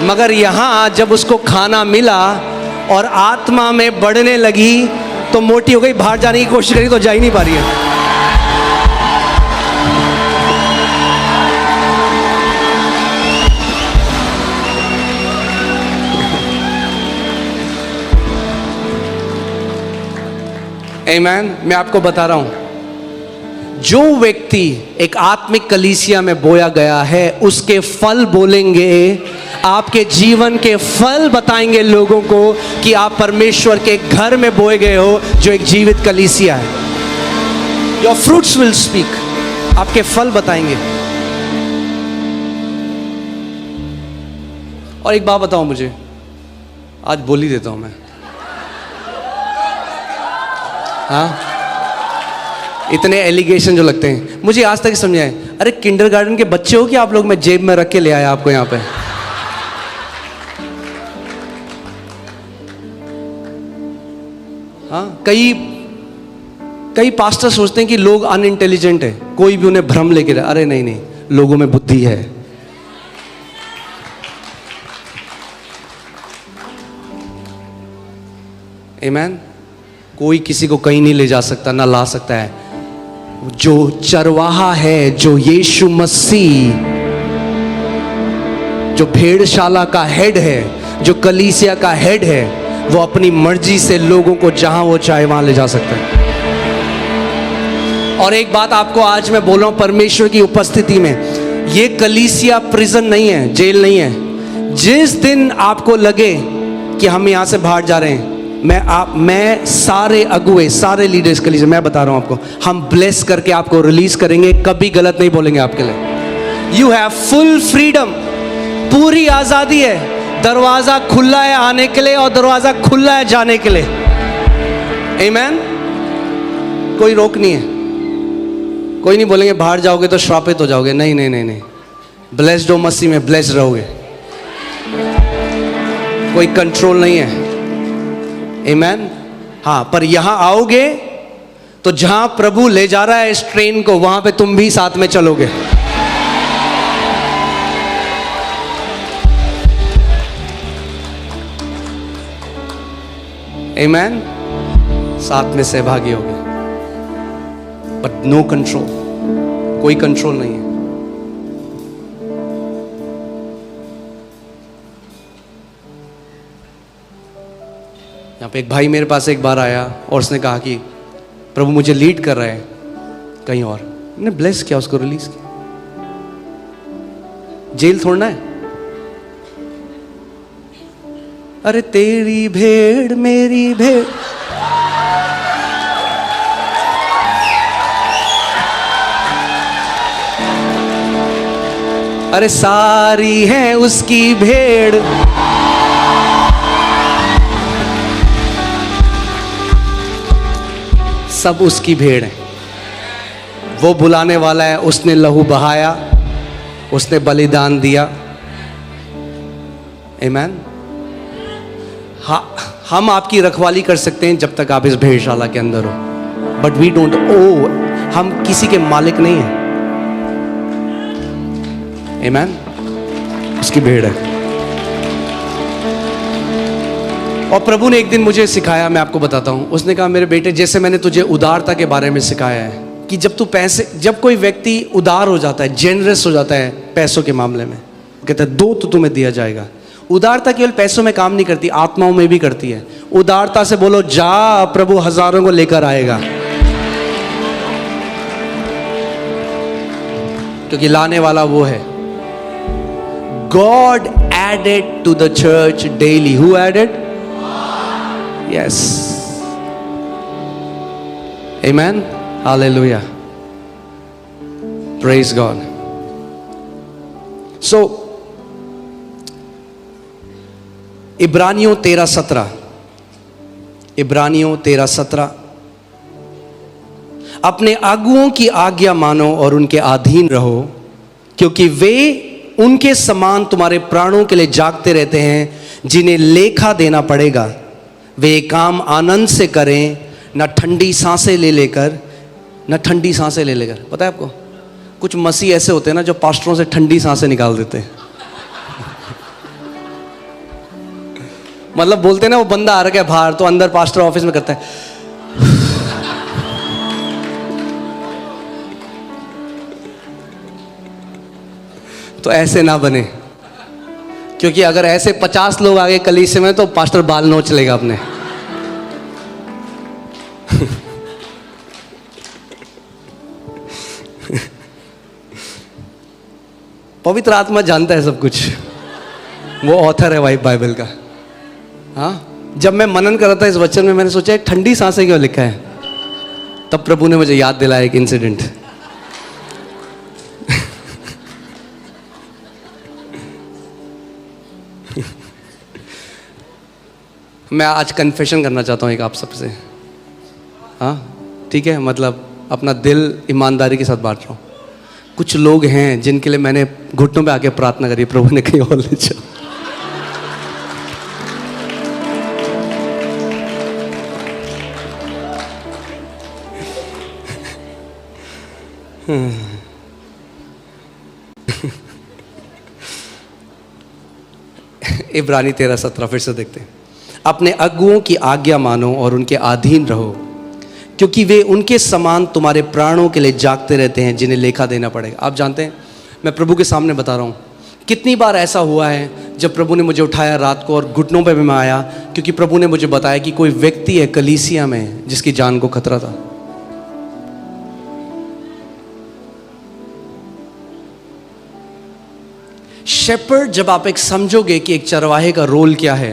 मगर यहाँ जब उसको खाना मिला और आत्मा में बढ़ने लगी तो मोटी हो गई, बाहर जाने की कोशिश करी तो जा ही नहीं पा रही है। आमेन। मैं आपको बता रहा हूं, जो व्यक्ति एक आत्मिक कलीसिया में बोया गया है उसके फल बोलेंगे, आपके जीवन के फल बताएंगे लोगों को कि आप परमेश्वर के घर में बोए गए हो जो एक जीवित कलीसिया है। योर फ्रूट्स विल स्पीक, आपके फल बताएंगे। और एक बात बताओ मुझे, आज बोल ही देता हूं मैं, हाँ, इतने एलिगेशन जो लगते हैं मुझे आज तक समझ आए। अरे किंडरगार्टन के बच्चे हो कि आप लोग, मैं जेब में रख के ले आया आपको यहाँ पे। हाँ, कई पास्टर सोचते हैं कि लोग अनइंटेलिजेंट है, कोई भी उन्हें भ्रम लेके रहा। अरे नहीं, लोगों में बुद्धि है। आमेन। कोई किसी को कहीं नहीं ले जा सकता, ना ला सकता है। जो चरवाहा है, जो यीशु मसीह, जो भेड़शाला का हेड है, जो कलीसिया का हेड है, वो अपनी मर्जी से लोगों को जहां वो चाहे वहां ले जा सकता है। और एक बात आपको आज मैं बोल रहा हूं परमेश्वर की उपस्थिति में, ये कलीसिया प्रिजन नहीं है, जेल नहीं है। जिस दिन आपको लगे कि हम यहां से बाहर जा रहे हैं, मैं सारे अगुए, सारे लीडर्स के लिए मैं बता रहा हूं आपको, हम ब्लेस करके आपको रिलीज करेंगे, कभी गलत नहीं बोलेंगे आपके लिए। यू हैव फुल फ्रीडम, पूरी आजादी है। दरवाजा खुला है आने के लिए और दरवाजा खुला है जाने के लिए। आमेन। कोई रोक नहीं है। कोई नहीं बोलेंगे बाहर जाओगे तो श्रापित हो जाओगे। नहीं नहीं नहीं नहीं, ब्लेस्ड हो, मसीह में ब्लेस्ड रहोगे। कोई कंट्रोल नहीं है। आमेन। हाँ, पर यहां आओगे तो जहां प्रभु ले जा रहा है इस ट्रेन को, वहां पे तुम भी साथ में चलोगे। आमेन। साथ में सहभागी होगे, बट नो कंट्रोल, कोई कंट्रोल नहीं है। यहाँ पे एक भाई मेरे पास एक बार आया और उसने कहा कि प्रभु मुझे लीड कर रहा है कहीं और। मैंने ब्लेस किया, उसको रिलीज किया। जेल छोड़ना है? अरे तेरी भेड़ मेरी भेड़, अरे सारी है उसकी भेड़। सब उसकी भेड़ है। वो बुलाने वाला है, उसने लहू बहाया, उसने बलिदान दिया। आमेन। हाँ, हम आपकी रखवाली कर सकते हैं जब तक आप इस भेड़शाला के अंदर हो, बट वी डोंट ओ, हम किसी के मालिक नहीं हैं। आमेन। उसकी भेड़ है। और प्रभु ने एक दिन मुझे सिखाया, मैं आपको बताता हूँ। उसने कहा मेरे बेटे, जैसे मैंने तुझे उदारता के बारे में सिखाया है कि जब कोई व्यक्ति उदार हो जाता है, जेनरस हो जाता है पैसों के मामले में, कहता है दो तो तुम्हें दिया जाएगा। उदारता केवल पैसों में काम नहीं करती, आत्माओं में भी करती है। उदारता से बोलो जा, प्रभु हजारों को लेकर आएगा, क्योंकि लाने वाला वो है। God added to the church daily. Who added? Yes. Amen. Hallelujah. Praise God. So, इब्रानियों 13:17, इब्रानियों 13:17, अपने आगुओं की आज्ञा मानो और उनके अधीन रहो, क्योंकि वे उनके समान तुम्हारे प्राणों के लिए जागते रहते हैं, जिन्हें लेखा देना पड़ेगा। वे काम आनंद से करें, न ठंडी सांसें ले लेकर, न ठंडी सांसें ले लेकर। पता है आपको, कुछ मसीह ऐसे होते हैं ना जो पास्टरों से ठंडी सांसें निकाल देते हैं। मतलब बोलते हैं ना, वो बंदा आ रहा है बाहर, तो अंदर पास्टर ऑफिस में करता है तो ऐसे ना बने, क्योंकि अगर ऐसे 50 लोग आगे कलीसिया में तो पास्टर बाल नोच लेगा अपने। पवित्र आत्मा जानता है सब कुछ, वो ऑथर है भाई बाइबल का। हाँ, जब मैं मनन कर रहा था इस वचन में, मैंने सोचा ठंडी सांसें क्यों लिखा है, तब प्रभु ने मुझे याद दिलाया एक इंसिडेंट। मैं आज कन्फेशन करना चाहता हूँ एक आप सबसे। हाँ ठीक है, मतलब अपना दिल ईमानदारी के साथ बांट रहा हूँ। कुछ लोग हैं जिनके लिए मैंने घुटनों पे आके प्रार्थना करी, प्रभु ने कहीं और ले जाओ। इब्रानी 13:17 फिर से देखते हैं। अपने अगुओं की आज्ञा मानो और उनके अधीन रहो, क्योंकि वे उनके समान तुम्हारे प्राणों के लिए जागते रहते हैं, जिन्हें लेखा देना पड़ेगा। आप जानते हैं, मैं प्रभु के सामने बता रहा हूँ, कितनी बार ऐसा हुआ है जब प्रभु ने मुझे उठाया रात को और घुटनों पे भी मैं आया, क्योंकि प्रभु ने मुझे बताया कि कोई व्यक्ति है कलीसिया में जिसकी जान को खतरा था। शेपर्ड, जब आप एक समझोगे कि एक चरवाहे का रोल क्या है,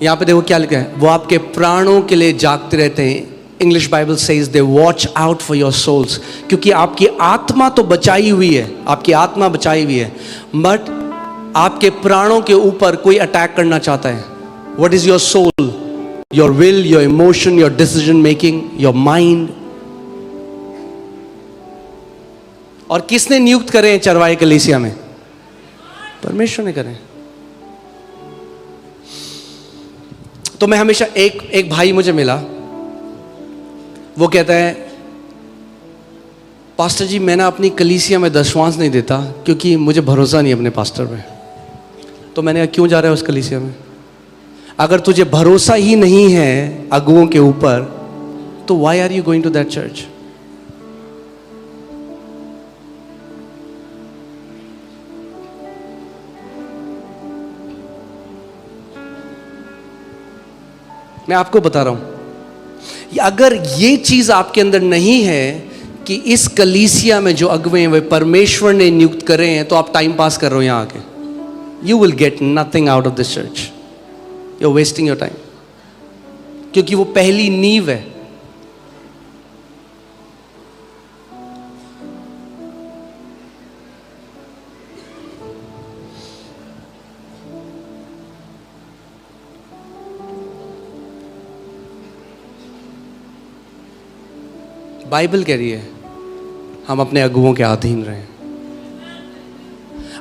यहां पे देखो क्या लिखा है, वो आपके प्राणों के लिए जागते रहते हैं। English Bible says they watch out for your souls, क्योंकि आपकी आत्मा तो बचाई हुई है, आपकी आत्मा बचाई हुई है, बट आपके प्राणों के ऊपर कोई अटैक करना चाहता है। What is your soul? Your will, your emotion, your decision making, your mind. और किसने नियुक्त करे हैं चरवाहे कलीसिया में? परमेश्वर ने करे। तो मैं हमेशा एक भाई मुझे मिला, वो कहता है, पास्टर जी मैं ना अपनी कलीसिया में दशवांश नहीं देता क्योंकि मुझे भरोसा नहीं अपने पास्टर पे। तो मैंने कहा क्यों जा रहा है उस कलीसिया में? अगर तुझे भरोसा ही नहीं है अगुओं के ऊपर, तो why are you going to that church? मैं आपको बता रहा हूं, अगर ये चीज आपके अंदर नहीं है कि इस कलीसिया में जो अगुवे हैं वे परमेश्वर ने नियुक्त करे हैं, तो आप टाइम पास कर रहे हो यहां आके। You will get nothing out of this church, you are wasting your time, क्योंकि वो पहली नींव है। बाइबल कह रही है हम अपने अगुओं के अधीन रहें।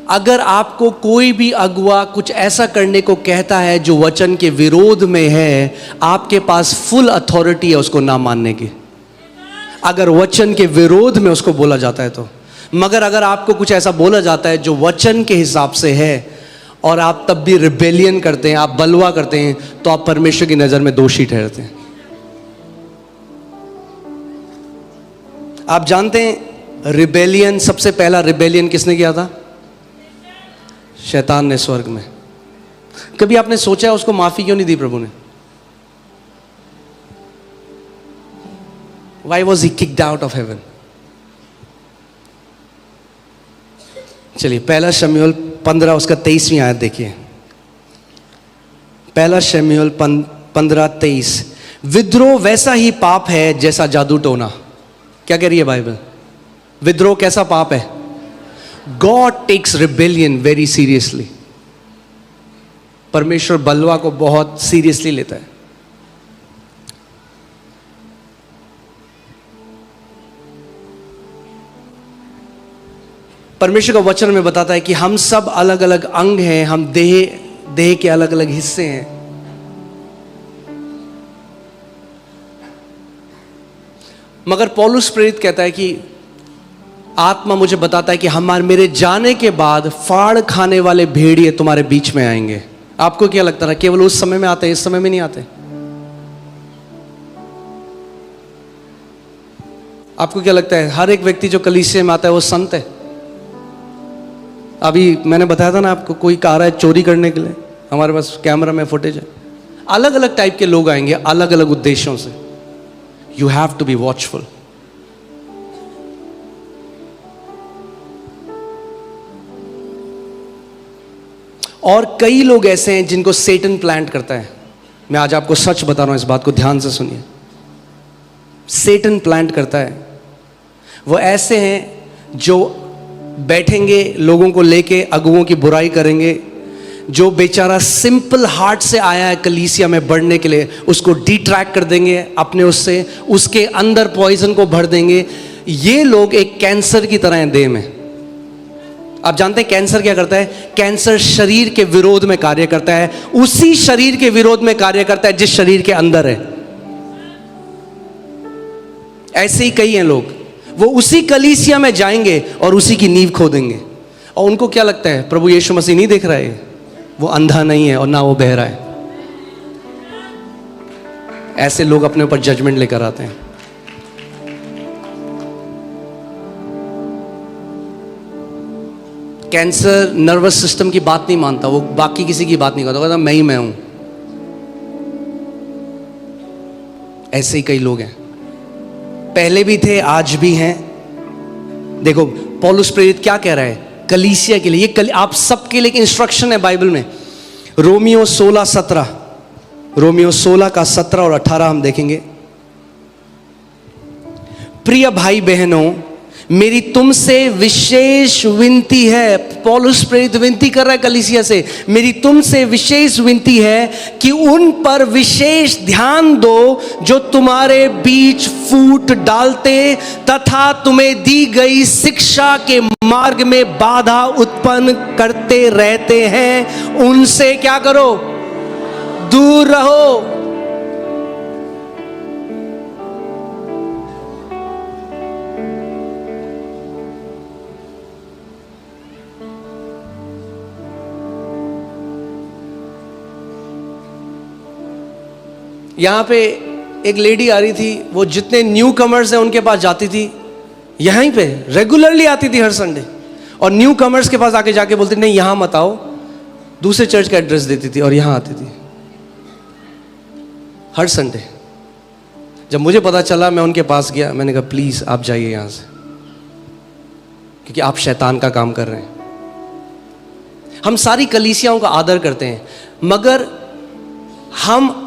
अगर आपको कोई भी अगुआ कुछ ऐसा करने को कहता है जो वचन के विरोध में है, आपके पास फुल अथॉरिटी है उसको ना मानने की, अगर वचन के विरोध में उसको बोला जाता है तो। मगर अगर आपको कुछ ऐसा बोला जाता है जो वचन के हिसाब से है और आप तब भी रिबेलियन करते हैं, आप बलवा करते हैं, तो आप परमेश्वर की नज़र में दोषी ठहरते हैं। आप जानते हैं रिबेलियन, सबसे पहला रिबेलियन किसने किया था? शैतान ने स्वर्ग में। कभी आपने सोचा उसको माफी क्यों नहीं दी प्रभु ने? Why was he kicked out of heaven? चलिए पहला शमूएल 15 उसका 23वीं आयत देखिए। पहला शमूएल 15:23, विद्रोह वैसा ही पाप है जैसा जादू टोना। क्या कह रही है बाइबल? विद्रोह कैसा पाप है? God takes rebellion very seriously. परमेश्वर बलवा को बहुत सीरियसली लेता है। परमेश्वर का वचन में बताता है कि हम सब अलग अलग अंग हैं, हम देह के अलग अलग हिस्से हैं। मगर पौलुस प्रेरित कहता है कि आत्मा मुझे बताता है कि मेरे जाने के बाद फाड़ खाने वाले भेड़िए तुम्हारे बीच में आएंगे। आपको क्या लगता है केवल उस समय में आते हैं, इस समय में नहीं आते? आपको क्या लगता है हर एक व्यक्ति जो कलीसिया में आता है वो संत है? अभी मैंने बताया था ना आपको, कोई आ रहा है चोरी करने के लिए, हमारे पास कैमरा में फुटेज है। अलग अलग टाइप के लोग आएंगे अलग अलग उद्देश्यों से। You have to be watchful. और कई लोग ऐसे हैं जिनको सेटन प्लांट करता है। मैं आज आपको सच बता रहा हूं, इस बात को ध्यान से सुनिए। सेटन प्लांट करता है। वो ऐसे हैं जो बैठेंगे, लोगों को लेके अगुओं की बुराई करेंगे। जो बेचारा सिंपल हार्ट से आया है कलीसिया में बढ़ने के लिए, उसको डिट्रैक्ट कर देंगे अपने उससे, उसके अंदर पॉइजन को भर देंगे। ये लोग एक कैंसर की तरह हैं देह में। आप जानते हैं कैंसर क्या करता है? कैंसर शरीर के विरोध में कार्य करता है, उसी शरीर के विरोध में कार्य करता है जिस शरीर के अंदर है। ऐसे ही कई हैं लोग, वो उसी कलीसिया में जाएंगे और उसी की नींव खोदेंगे। और उनको क्या लगता है प्रभु यीशु मसीह नहीं देख रहा है, वो अंधा नहीं है और ना वो बहरा है। ऐसे लोग अपने ऊपर जजमेंट लेकर आते हैं। कैंसर नर्वस सिस्टम की बात नहीं मानता, वो बाकी किसी की बात नहीं करता, कहता मैं ही मैं हूं। ऐसे ही कई लोग हैं, पहले भी थे आज भी हैं। देखो पौलुस प्रेरित क्या कह रहा है कलीसिया के लिए, ये आप सबके लिए इंस्ट्रक्शन है बाइबल में। रोमियो 16:17, रोमियो 16 का 17 और 18 हम देखेंगे। प्रिय भाई बहनों, मेरी तुमसे विशेष विनती है। पौलुस प्रेरित विनती कर रहा है कलीसिया से, मेरी तुमसे विशेष विनती है कि उन पर विशेष ध्यान दो जो तुम्हारे बीच फूट डालते तथा तुम्हें दी गई शिक्षा के मार्ग में बाधा उत्पन्न करते रहते हैं। उनसे क्या करो? दूर रहो। यहाँ पे एक लेडी आ रही थी, वो जितने न्यू कमर्स हैं उनके पास जाती थी, यहीं पे रेगुलरली आती थी हर संडे, और न्यू कमर्स के पास आके जाके बोलती नहीं यहाँ मत आओ, दूसरे चर्च का एड्रेस देती थी और यहाँ आती थी हर संडे। जब मुझे पता चला मैं उनके पास गया, मैंने कहा प्लीज़ आप जाइए यहाँ से, क्योंकि आप शैतान का काम कर रहे हैं। हम सारी कलीसियाओं का आदर करते हैं, मगर हम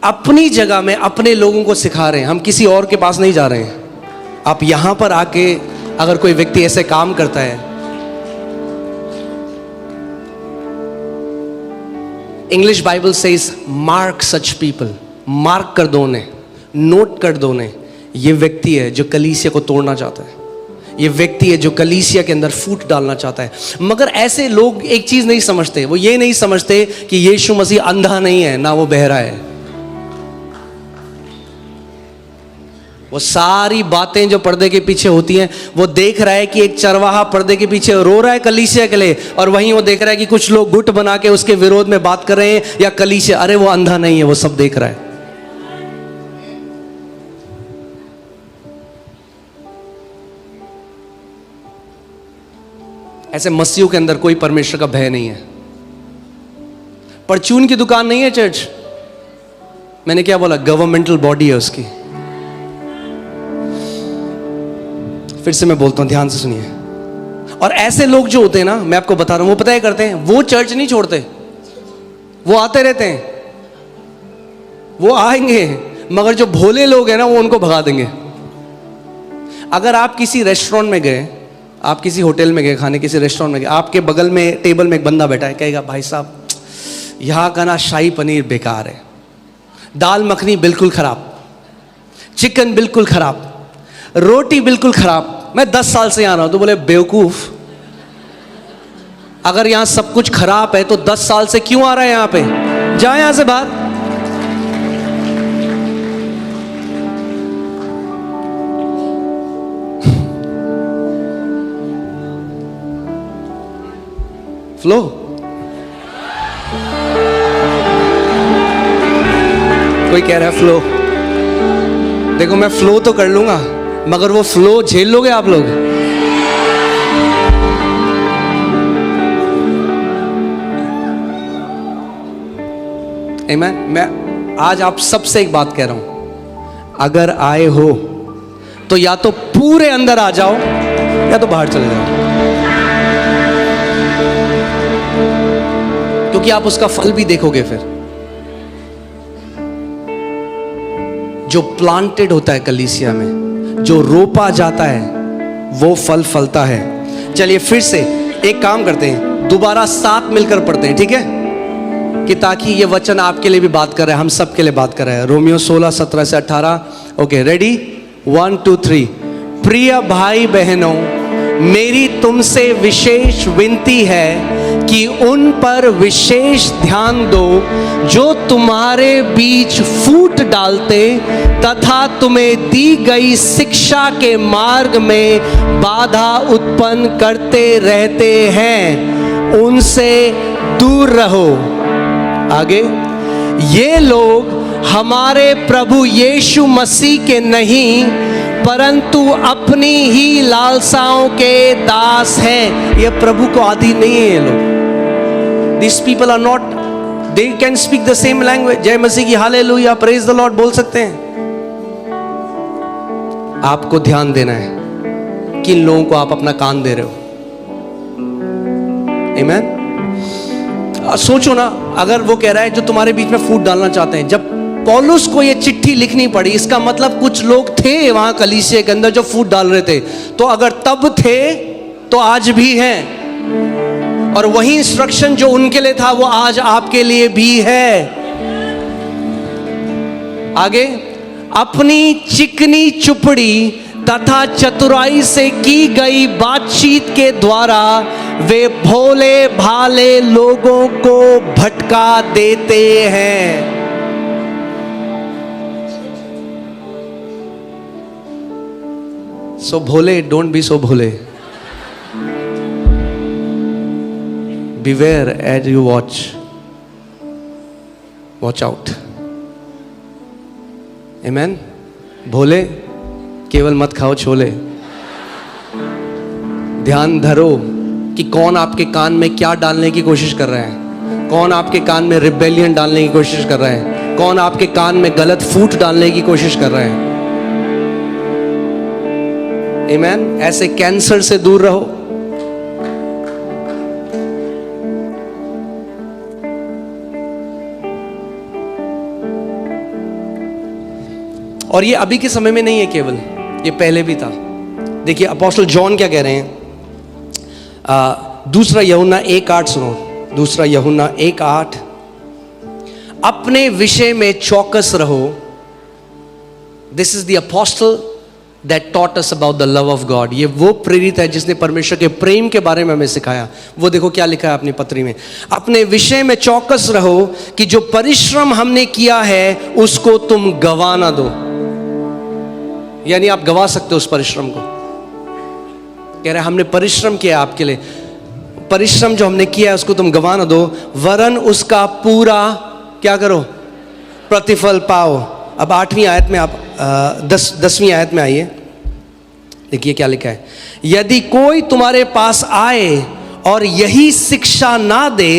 अपनी जगह में अपने लोगों को सिखा रहे हैं, हम किसी और के पास नहीं जा रहे हैं। आप यहां पर आके अगर कोई व्यक्ति ऐसे काम करता है, English Bible says mark such people, mark कर दो उन्हें, नोट कर दो उन्हें। ये व्यक्ति है जो कलीसिया को तोड़ना चाहता है, ये व्यक्ति है जो कलीसिया के अंदर फूट डालना चाहता है। मगर ऐसे लोग एक चीज नहीं समझते, वो ये नहीं समझते कि यीशु मसीह अंधा नहीं है ना वो बहरा है। वो सारी बातें जो पर्दे के पीछे होती हैं, वो देख रहा है कि एक चरवाहा पर्दे के पीछे रो रहा है कलीसिया के लिए, और वहीं वो देख रहा है कि कुछ लोग गुट बना के उसके विरोध में बात कर रहे हैं या कलीसिया। अरे वो अंधा नहीं है, वो सब देख रहा है। ऐसे मसीहों के अंदर कोई परमेश्वर का भय नहीं है। परचून की दुकान नहीं है चर्च। मैंने क्या बोला? गवर्नमेंटल बॉडी है उसकी। फिर से मैं बोलता हूं, ध्यान से सुनिए। और ऐसे लोग जो होते हैं ना, मैं आपको बता रहा हूं, वो पता है करते हैं, वो चर्च नहीं छोड़ते, वो आते रहते हैं, वो आएंगे, मगर जो भोले लोग हैं ना, वो उनको भगा देंगे। अगर आप किसी रेस्टोरेंट में गए, आप किसी होटल में गए खाने, किसी रेस्टोरेंट में गए, आपके बगल में टेबल में एक बंदा बैठा है, कहेगा भाई साहब यहाँ का ना शाही पनीर बेकार है, दाल मखनी बिल्कुल खराब, चिकन बिल्कुल खराब, रोटी बिल्कुल खराब, मैं 10 साल से यहाँ रहा हूं। तो बोले बेवकूफ, अगर यहाँ सब कुछ खराब है तो 10 साल से क्यों आ रहा है यहाँ पे? जा यहाँ से बाहर। फ्लो, कोई कह रहा है फ्लो। देखो मैं फ्लो तो कर लूंगा, मगर वो फ्लो झेल लोगे आप लोग? आमीन। मैं आज आप सबसे एक बात कह रहा हूं, अगर आए हो तो या तो पूरे अंदर आ जाओ या तो बाहर चले जाओ। तो क्या आप उसका फल भी देखोगे? फिर जो प्लांटेड होता है कलीसिया में, जो रोपा जाता है, वो फल फलता है। चलिए फिर से एक काम करते हैं, दोबारा साथ मिलकर पढ़ते हैं, ठीक है? कि ताकि ये वचन आपके लिए भी बात कर रहा है, हम सब के लिए बात कर रहा है। रोमियो 16 17 से 18। Okay, ready? 1 2 3। प्रिय भाई बहनों, मेरी तुमसे विशेष विनती है कि उन पर विशेष ध्यान दो जो तुम्हारे बीच फूट डालते तथा तुम्हें दी गई शिक्षा के मार्ग में बाधा उत्पन्न करते रहते हैं, उनसे दूर रहो। आगे, ये लोग हमारे प्रभु यीशु मसीह के नहीं परंतु अपनी ही लालसाओं के दास हैं। ये प्रभु को आदी नहीं है ये लोग। These people are not, they can speak the same language. जय मसीह की, हालेलुया, प्रेज द लॉर्ड बोल सकते हैं। आपको ध्यान देना है किन लोगों को आप अपना कान दे रहे हो। आमीन। सोचो ना, अगर वो कह रहा है जो तुम्हारे बीच में फूट डालना चाहते हैं, जब पौलुस को ये चिट्ठी लिखनी पड़ी, इसका मतलब कुछ लोग थे वहां कलीसिया के अंदर जो फूट डाल रहे थे। तो अगर तब थे तो आज भी हैं, और वही इंस्ट्रक्शन जो उनके लिए था वो आज आपके लिए भी है। आगे, अपनी चिकनी चुपड़ी तथा चतुराई से की गई बातचीत के द्वारा वे भोले भाले लोगों को भटका देते हैं। सो भोले, डोंट बी सो भोले। Beware as you watch out. Amen. भोले, केवल मत खाओ छोले। ध्यान धरो कि कौन आपके कान में क्या डालने की कोशिश कर रहा है, कौन आपके कान में रिबेलियन डालने की कोशिश कर रहा है, कौन आपके कान में गलत फूट डालने की कोशिश कर रहा है। आमीन। ऐसे कैंसर से दूर रहो। और ये अभी के समय में नहीं है केवल, ये पहले भी था। देखिए अपोस्टल जॉन क्या कह रहे हैं, दूसरा यूहन्ना 1:8 सुनो। दूसरा यूहन्ना 1:8, अपने विषय में चौकस रहो। This is the apostle that taught us about the love of God. ये वो प्रेरित है जिसने परमेश्वर के प्रेम के बारे में हमें सिखाया। वो देखो क्या लिखा है अपनी पत्री में, अपने विषय में चौकस रहो कि जो परिश्रम हमने किया है उसको तुम गवा ना दो। यानी आप गवा सकते हो उस परिश्रम को। कह रहे हमने परिश्रम किया आपके लिए, परिश्रम जो हमने किया है उसको तुम गवा ना दो, वरन उसका पूरा क्या करो, प्रतिफल पाओ। अब 8वीं आयत में आप 10वीं आयत में आइए, देखिए क्या लिखा है। यदि कोई तुम्हारे पास आए और यही शिक्षा ना दे,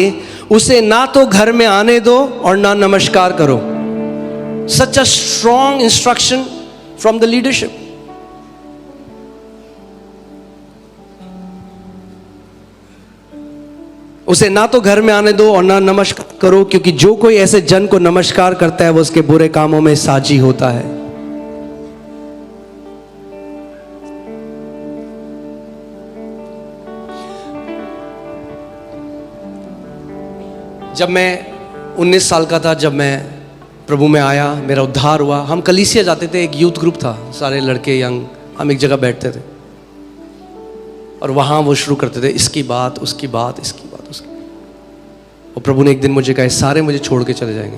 उसे ना तो घर में आने दो और ना नमस्कार करो। Such a strong instruction from the leadership. उसे ना तो घर में आने दो और ना नमस्कार करो, क्योंकि जो कोई ऐसे जन को नमस्कार करता है वो उसके बुरे कामों में साझी होता है। जब मैं 19 साल का था, जब मैं प्रभु में आया, मेरा उद्धार हुआ, हम कलीसिया जाते थे। एक यूथ ग्रुप था, सारे लड़के यंग, हम एक जगह बैठते थे और वहाँ वो शुरू करते थे इसकी बात उसकी बात इसकी बात उसकी। और प्रभु ने एक दिन मुझे कहा, सारे मुझे छोड़ के चले जाएंगे,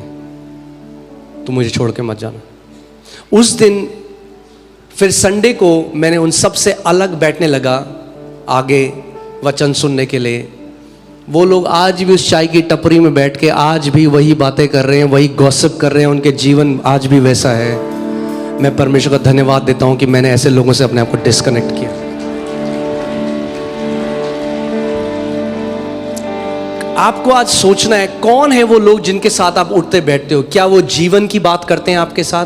तुम मुझे छोड़ के मत जाना। उस दिन फिर संडे को मैंने उन सब से अलग बैठने लगा, आगे वचन सुनने के लिए। वो लोग आज भी उस चाय की टपरी में बैठ के आज भी वही बातें कर रहे हैं, वही गॉसिप कर रहे हैं, उनके जीवन आज भी वैसा है। मैं परमेश्वर का धन्यवाद देता हूं कि मैंने ऐसे लोगों से अपने आप को डिस्कनेक्ट किया। आपको आज सोचना है कौन है वो लोग जिनके साथ आप उठते बैठते हो। क्या वो जीवन की बात करते हैं आपके साथ?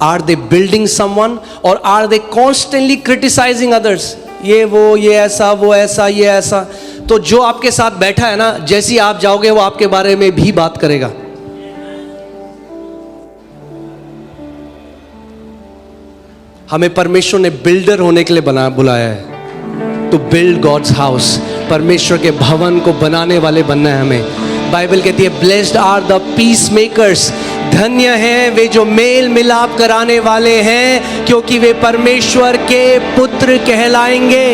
आर दे बिल्डिंग समवन और are they constantly criticising others? ये वो, ये ऐसा, वो ऐसा, ये ऐसा। तो जो आपके साथ बैठा है ना, जैसे ही आप जाओगे वो आपके बारे में भी बात करेगा। हमें परमेश्वर ने बिल्डर होने के लिए बुलाया है, टू बिल्ड गॉड्स हाउस। परमेश्वर के भवन को बनाने वाले बनना है हमें। बाइबल कहती है blessed are the peace makers, धन्य हैं वे जो मेल मिलाप कराने वाले हैं, क्योंकि वे परमेश्वर के पुत्र कहलाएंगे।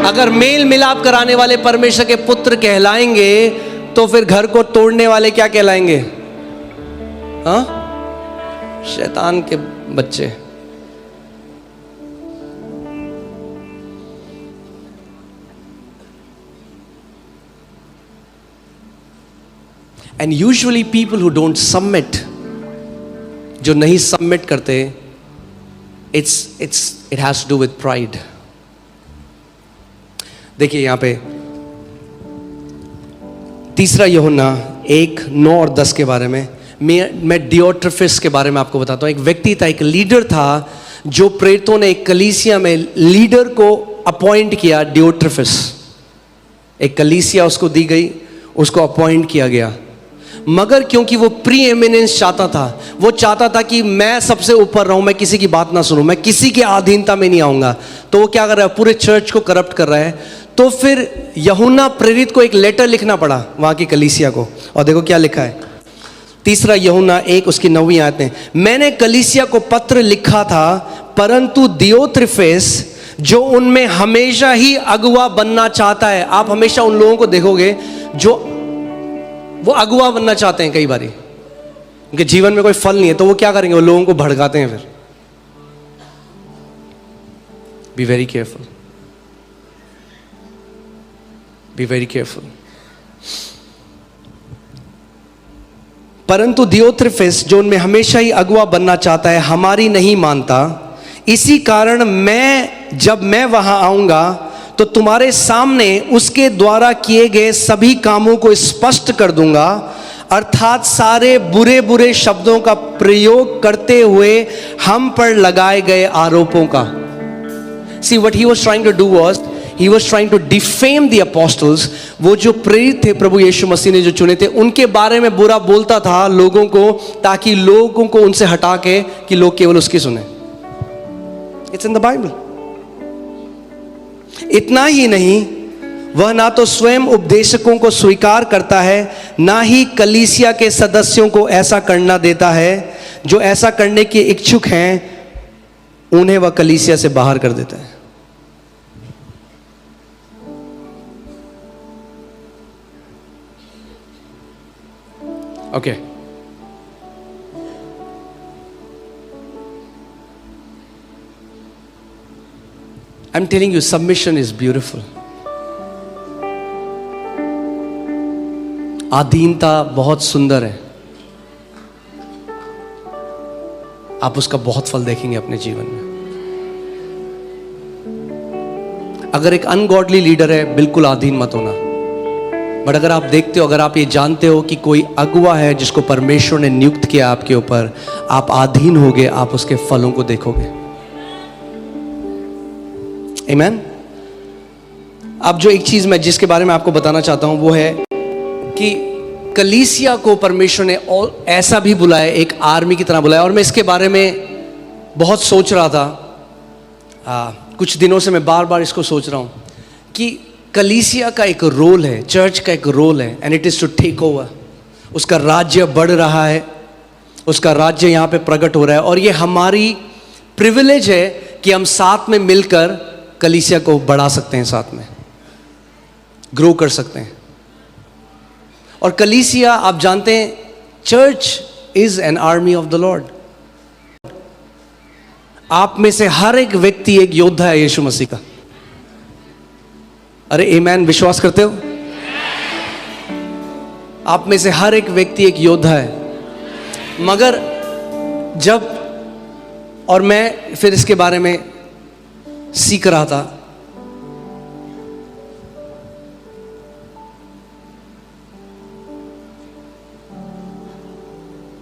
अगर मेल मिलाप कराने वाले परमेश्वर के पुत्र कहलाएंगे तो फिर घर को तोड़ने वाले क्या कहलाएंगे? हाँ, शैतान के बच्चे। And usually people who don't submit, जो नहीं सबमिट करते, it has to do with pride. देखिए यहाँ पे तीसरा यूहन्ना 1:9-10 के बारे में मैं डियोट्रफिस के बारे में आपको बताता हूँ। एक व्यक्ति था, एक लीडर था, जो प्रेरितों ने एक कलीसिया में लीडर को अपॉइंट किया। डियोट्रफिस, एक कलीसिया उसको दी गई, उसको अपॉइंट किया गया। मगर क्योंकि वो प्री एमिनेंस चाहता था, वो चाहता था कि मैं सबसे ऊपर रहूं, मैं किसी की बात ना सुनूं, मैं किसी की अधीनता में नहीं आऊंगा, तो वो क्या कर रहा है? पूरे चर्च को करप्ट कर रहा है। तो फिर यूहन्ना प्रेरित को एक लेटर लिखना पड़ा वहां की कलीसिया को, और देखो क्या लिखा है। तीसरा यूहन्ना 1 उसकी 9वीं आयत में, मैंने कलीसिया को पत्र लिखा था, परंतु दियोत्रिफेस जो उनमें हमेशा ही अगुआ बनना चाहता है। आप हमेशा उन लोगों को देखोगे जो वो अगुआ बनना चाहते हैं, कई बारी उनके जीवन में कोई फल नहीं है, तो वो क्या करेंगे? वो लोगों को भड़काते हैं। फिर be very careful, be very careful. परंतु दियोत्रिफेस जो उनमें हमेशा ही अगुआ बनना चाहता है, हमारी नहीं मानता। इसी कारण जब मैं वहां आऊंगा तो तुम्हारे सामने उसके द्वारा किए गए सभी कामों को स्पष्ट कर दूंगा, अर्थात सारे बुरे बुरे शब्दों का प्रयोग करते हुए हम पर लगाए गए आरोपों का। See what he was trying to do was he was trying to defame the apostles। वो जो प्रेरित थे, प्रभु यीशु मसीह ने जो चुने थे, उनके बारे में बुरा बोलता था लोगों को, ताकि लोगों को उनसे हटा के कि लोग केवल उसकी सुने। It's in the Bible. इतना ही नहीं, वह ना तो स्वयं उपदेशकों को स्वीकार करता है, ना ही कलीसिया के सदस्यों को ऐसा करना देता है। जो ऐसा करने के इच्छुक हैं उन्हें वह कलीसिया से बाहर कर देता है। Okay, I'm telling you, submission is beautiful. अधीनता बहुत सुंदर है। आप उसका बहुत फल देखेंगे अपने जीवन में। अगर एक अनगॉडली लीडर है, बिल्कुल अधीन मत होना। बट अगर आप देखते हो, अगर आप ये जानते हो कि कोई अगुआ है जिसको परमेश्वर ने नियुक्त किया आपके ऊपर, आप अधीन होगे, आप उसके फलों को देखोगे। आमीन। अब जो एक चीज मैं जिसके बारे में आपको बताना चाहता हूं वो है कि कलीसिया को परमेश्वर ने और ऐसा भी बुलाया, एक आर्मी की तरह बुलाया। और मैं इसके बारे में बहुत सोच रहा था, कुछ दिनों से मैं बार बार इसको सोच रहा हूं कि कलीसिया का एक रोल है, चर्च का एक रोल है, and it is to take over. उसका राज्य बढ़ रहा है, उसका राज्य यहाँ पे प्रकट हो रहा है, और ये हमारी प्रिविलेज है कि हम साथ में मिलकर कलीसिया को बढ़ा सकते हैं, साथ में ग्रो कर सकते हैं। और कलीसिया, आप जानते हैं, church is an army of the Lord. आप में से हर एक व्यक्ति एक योद्धा है यीशु मसीह का। अरे आमीन, विश्वास करते हो? आप में से हर एक व्यक्ति एक योद्धा है। मगर जब, और मैं फिर इसके बारे में सीख रहा था,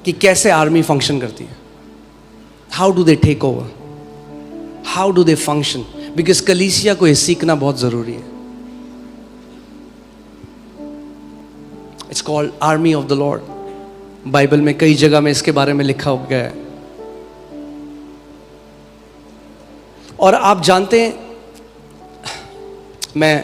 कि कैसे आर्मी फंक्शन करती है, how do they take over, how do they function. Because कलीसिया को ये सीखना बहुत जरूरी है. It's called army of the Lord. Bible में कई जगह में इसके बारे में लिखा हो गया है. और आप जानते हैं, मैं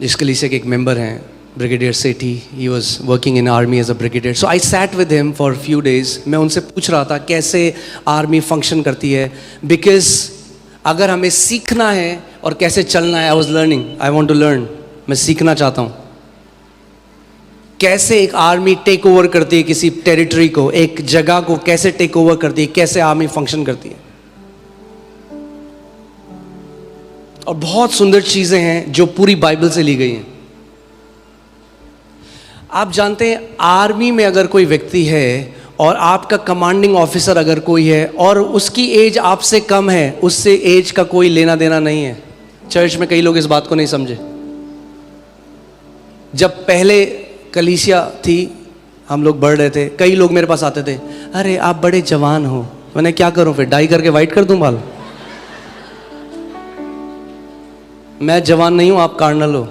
जिस कलीसिया के एक मेंबर हैं, brigadier Sethi, he was working in army as a brigadier. So I sat with him for few days. मैं उनसे पूछ रहा था कैसे आर्मी फंक्शन करती है, बिकॉज अगर हमें सीखना है और कैसे चलना है. I was learning, I want to learn. मैं सीखना चाहता हूँ कैसे एक आर्मी टेक ओवर करती है किसी टेरिटरी को, एक जगह को कैसे टेक ओवर करती है, कैसे आर्मी फंक्शन करती है. और बहुत सुंदर चीजें हैं जो पूरी बाइबल से ली गई हैं. आप जानते हैं, आर्मी में अगर कोई व्यक्ति है और आपका कमांडिंग ऑफिसर अगर कोई है और उसकी एज आपसे कम है, उससे एज का कोई लेना देना नहीं है. चर्च में कई लोग इस बात को नहीं समझे. जब पहले कलीसिया थी, हम लोग बढ़ रहे थे, कई लोग मेरे पास आते थे, अरे आप बड़े जवान हो. मैंने क्या करूं फिर, डाई करके वाइट कर दूं बाल? मैं जवान नहीं हूं, आप कार्नल हो.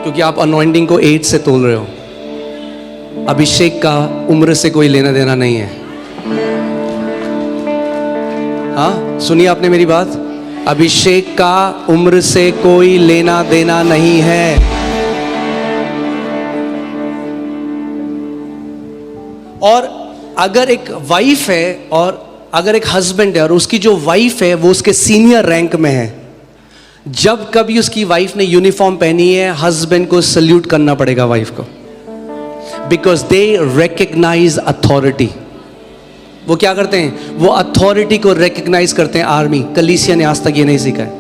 क्योंकि आप अनॉइंटिंग को एज से तोल रहे हो. अभिषेक का उम्र से कोई लेना देना नहीं है. हाँ, सुनिए आपने मेरी बात. अभिषेक का उम्र से कोई लेना देना नहीं है. और अगर एक वाइफ है और अगर एक हस्बैंड है और उसकी जो वाइफ है वो उसके सीनियर रैंक में है, जब कभी उसकी वाइफ ने यूनिफॉर्म पहनी है, हस्बैंड को सल्यूट करना पड़ेगा वाइफ को, बिकॉज दे रिकग्नाइज अथॉरिटी. वो क्या करते हैं, वो अथॉरिटी को रिकग्नाइज करते हैं. आर्मी, कलीसिया ने आज तक ये नहीं सीखा है.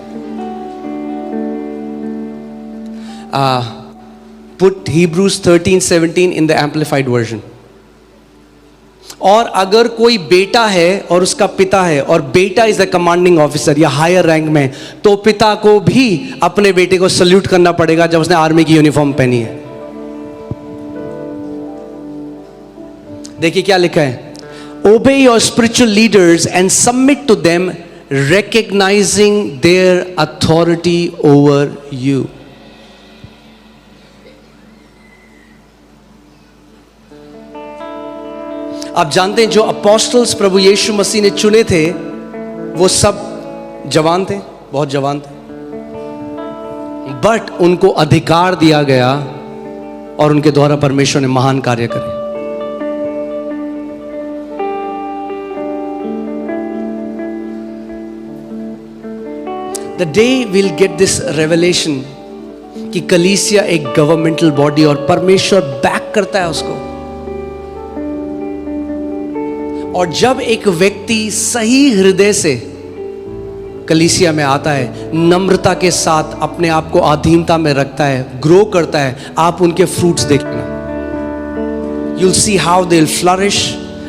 Put Hebrews 13:17 in the amplified version. और अगर कोई बेटा है और उसका पिता है और बेटा इज द कमांडिंग ऑफिसर या हायर रैंक में, तो पिता को भी अपने बेटे को सल्यूट करना पड़ेगा जब उसने आर्मी की यूनिफॉर्म पहनी है. देखिए क्या लिखा है, obey your spiritual leaders and submit to them, recognizing their authority over you. आप जानते हैं, जो अपोस्टल्स प्रभु यीशु मसीह ने चुने थे वो सब जवान थे, बहुत जवान थे, बट उनको अधिकार दिया गया और उनके द्वारा परमेश्वर ने महान कार्य करे. The day we'll get this revelation कि कलीसिया एक गवर्नमेंटल बॉडी और परमेश्वर बैक करता है उसको. और जब एक व्यक्ति सही हृदय से कलीसिया में आता है, नम्रता के साथ अपने आप को अधीनता में रखता है, ग्रो करता है, आप उनके फ्रूट्स देखना. You'll see how they'll flourish,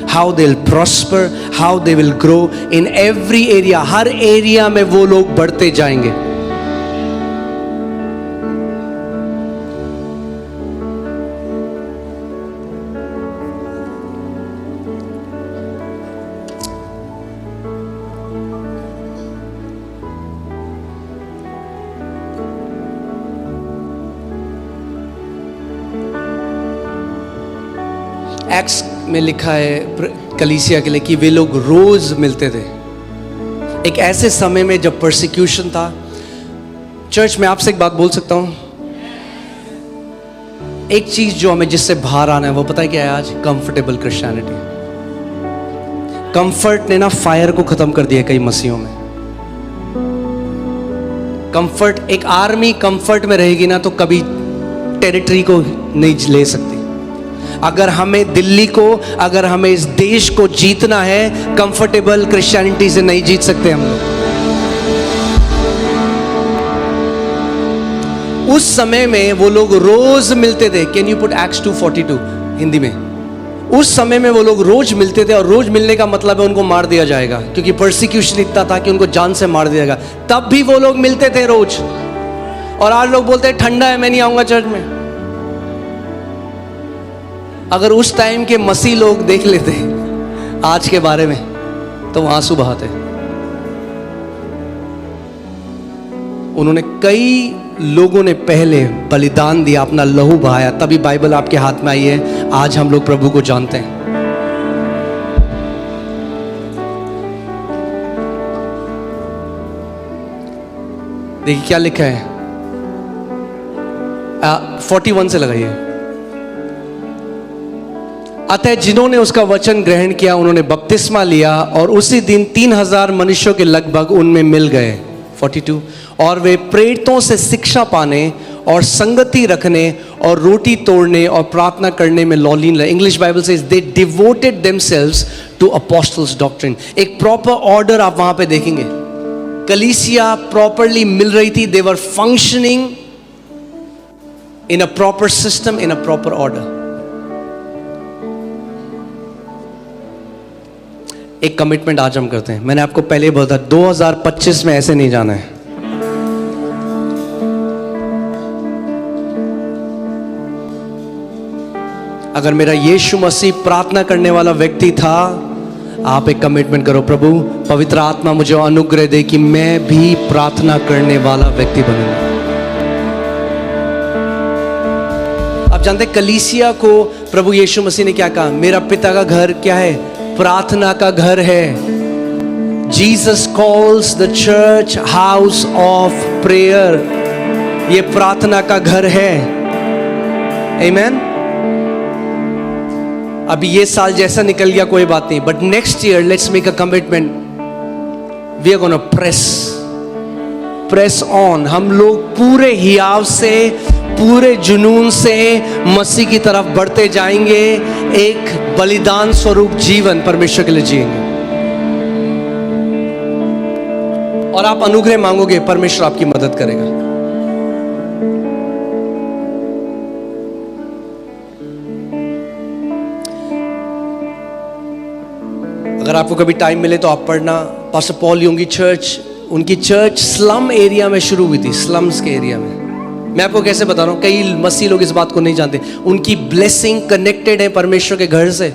how they'll prosper, how they will grow in every area. Her area में वो लोग बढ़ते जाएंगे. एक्ट्स में लिखा है कलीसिया के लिए कि वे लोग रोज मिलते थे. एक ऐसे समय में जब परसिक्यूशन था. चर्च में आपसे एक बात बोल सकता हूं, एक चीज जो हमें जिससे बाहर आना है वो पता है क्या है आज? Comfortable Christianity. कंफर्ट ने ना फायर को खत्म कर दिया कई मसीहों में. कंफर्ट, एक आर्मी कंफर्ट में रहेगी ना तो कभी टेरिटरी को नहीं ले सकती. अगर हमें दिल्ली को, अगर हमें इस देश को जीतना है, कंफर्टेबल क्रिश्चियनिटी से नहीं जीत सकते हम लोग. उस समय में वो लोग रोज मिलते थे. Can you put Acts 2:42 Hindi में? उस समय में वो लोग रोज मिलते थे और रोज मिलने का मतलब है उनको मार दिया जाएगा, क्योंकि परसिक्यूशन इतना था कि उनको जान से मार दिया जाएगा. तब भी वो लोग मिलते थे रोज. और आज लोग बोलते हैं ठंडा है, मैं नहीं आऊंगा चर्च में. अगर उस टाइम के मसीह लोग देख लेते आज के बारे में तो वो आंसू बहाते। उन्होंने कई लोगों ने पहले बलिदान दिया, अपना लहू बहाया, तभी बाइबल आपके हाथ में आई है। आज हम लोग प्रभु को जानते हैं। देखिए क्या लिखा है, 41 से लगाइए। अतः जिन्होंने उसका वचन ग्रहण किया उन्होंने बपतिस्मा लिया और उसी दिन 3000 मनुष्यों के लगभग उनमें मिल गए। 42 और वे प्रेरितों से शिक्षा पाने और संगति रखने और रोटी तोड़ने और प्रार्थना करने में लौलीन रहे। इंग्लिश बाइबल से they devoted themselves to apostles doctrine. एक प्रॉपर ऑर्डर आप वहां पे देखेंगे। कलीसिया प्रॉपरली मिल रही थी। They were functioning in a proper system, in a proper order. एक कमिटमेंट आज हम करते हैं। मैंने आपको पहले बोला था 2025 में ऐसे नहीं जाना है। अगर मेरा यीशु मसीह प्रार्थना करने वाला व्यक्ति था, आप एक कमिटमेंट करो, प्रभु पवित्र आत्मा मुझे अनुग्रह दे कि मैं भी प्रार्थना करने वाला व्यक्ति बनूंगा। आप जानते कलीसिया को प्रभु यीशु मसीह ने क्या कहा? मेरा पिता का घर क्या है? प्रार्थना का घर है। Jesus calls the church house of prayer. ये प्रार्थना का घर है। आमीन। अभी ये साल जैसा निकल गया कोई बात नहीं, but next year let's make a commitment. We are gonna press on. हम लोग पूरे हियाव से, पूरे जुनून से मसीह की तरफ बढ़ते जाएंगे। एक बलिदान स्वरूप जीवन परमेश्वर के लिए जिएंगे। और आप अनुग्रह मांगोगे, परमेश्वर आपकी मदद करेगा। अगर आपको कभी टाइम मिले तो आप पढ़ना। पास्टर पॉल योंगी चर्च, उनकी चर्च स्लम एरिया में शुरू हुई थी, स्लम्स के एरिया में। मैं आपको कैसे बता रहा हूं, कई मसीह लोग इस बात को नहीं जानते। उनकी ब्लेसिंग कनेक्टेड है परमेश्वर के घर से।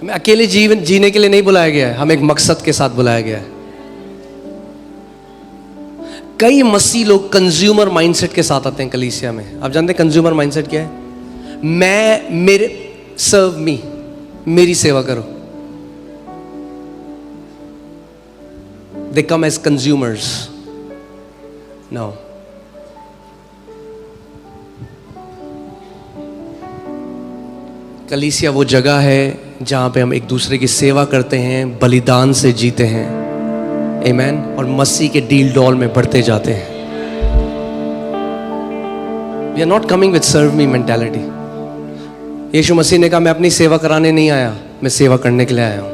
हमें अकेले जीवन जीने के लिए नहीं बुलाया गया है, हमें एक मकसद के साथ बुलाया गया है। कई मसीह लोग कंज्यूमर माइंडसेट के साथ आते हैं कलीसिया में। आप जानते हैं कंज्यूमर माइंडसेट क्या है? सर्व मी, मेरी सेवा करो। They come as consumers. No. कलीसिया वो जगह है जहां पे हम एक दूसरे की सेवा करते हैं, बलिदान से जीते हैं। आमीन। और मसीह के डील डॉल में बढ़ते जाते हैं। We are not coming with serve me mentality. यीशु मसीह ने कहा मैं अपनी सेवा कराने नहीं आया, मैं सेवा करने के लिए आया हूं।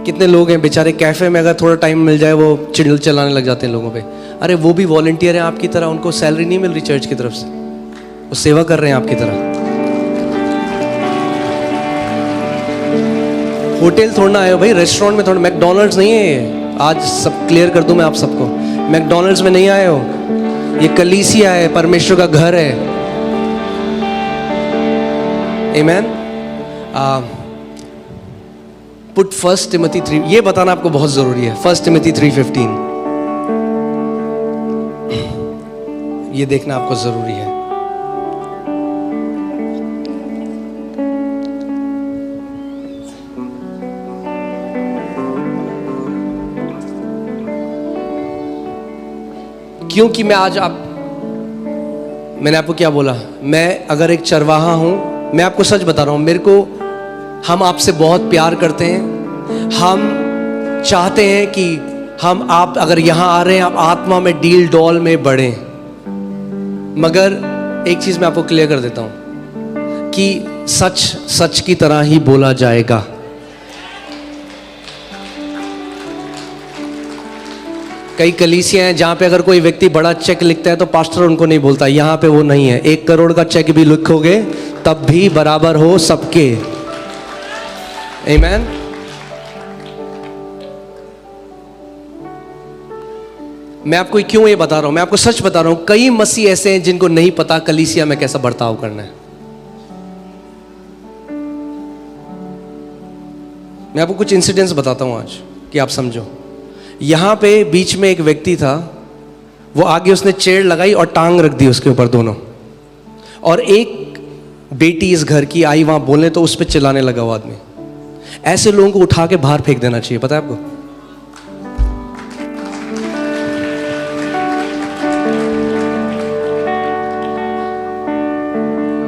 कितने लोग हैं बेचारे कैफे में अगर थोड़ा टाइम मिल जाए वो चिड़िल चलाने लग जाते हैं लोगों पे। अरे वो भी वॉलंटियर हैं आपकी तरह, उनको सैलरी नहीं मिल रही चर्च की तरफ से, वो सेवा कर रहे हैं आपकी तरह। होटल थोड़ा आए हो भाई, रेस्टोरेंट में थोड़ा, मैकडोनल्ड्स नहीं है ये। आज सब क्लियर कर दूं मैं आप सबको, मैकडोनल्ड्स में नहीं आए हो, ये कलीसिया है, परमेश्वर का घर है। आमीन। पुट 1 टिमोथी 3, ये बताना आपको बहुत जरूरी है। 1 टिमोथी 3:15 ये देखना आपको जरूरी है। क्योंकि मैंने आपको क्या बोला, मैं अगर एक चरवाहा हूं, मैं आपको सच बता रहा हूं, हम आपसे बहुत प्यार करते हैं। हम चाहते हैं कि आप अगर यहां आ रहे हैं, आप आत्मा में डील डॉल में बढ़ें। मगर एक चीज मैं आपको क्लियर कर देता हूं कि सच सच की तरह ही बोला जाएगा। कई कलीसियां हैं जहां पे अगर कोई व्यक्ति बड़ा चेक लिखता है तो पास्टर उनको नहीं बोलता। यहां पे वो नहीं है। 1 करोड़ का चेक भी लिखोगे तब भी बराबर हो सबके। आमेन। मैं आपको क्यों ये बता रहा हूं, मैं आपको सच बता रहा हूं, कई मसीह ऐसे हैं जिनको नहीं पता कलीसिया में कैसा बर्ताव करना है। मैं आपको कुछ इंसिडेंट्स बताता हूं आज कि आप समझो। यहां पे बीच में एक व्यक्ति था, वो आगे उसने चेयर लगाई और टांग रख दी उसके ऊपर दोनों, और एक बेटी इस घर की आई वहां बोलने तो उस पर चिल्लाने लगा वो आदमी। ऐसे लोगों को उठा के बाहर फेंक देना चाहिए, पता है आपको?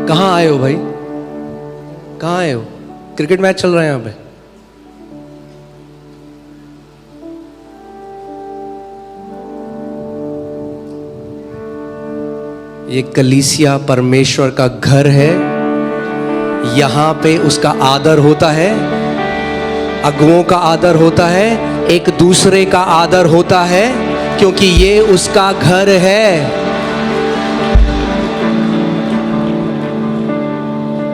कहां आए हो भाई, कहां आए हो? क्रिकेट मैच चल रहा है यहां पे। ये कलीसिया परमेश्वर का घर है, यहां पे उसका आदर होता है, अगुओं का आदर होता है, एक दूसरे का आदर होता है, क्योंकि ये उसका घर है।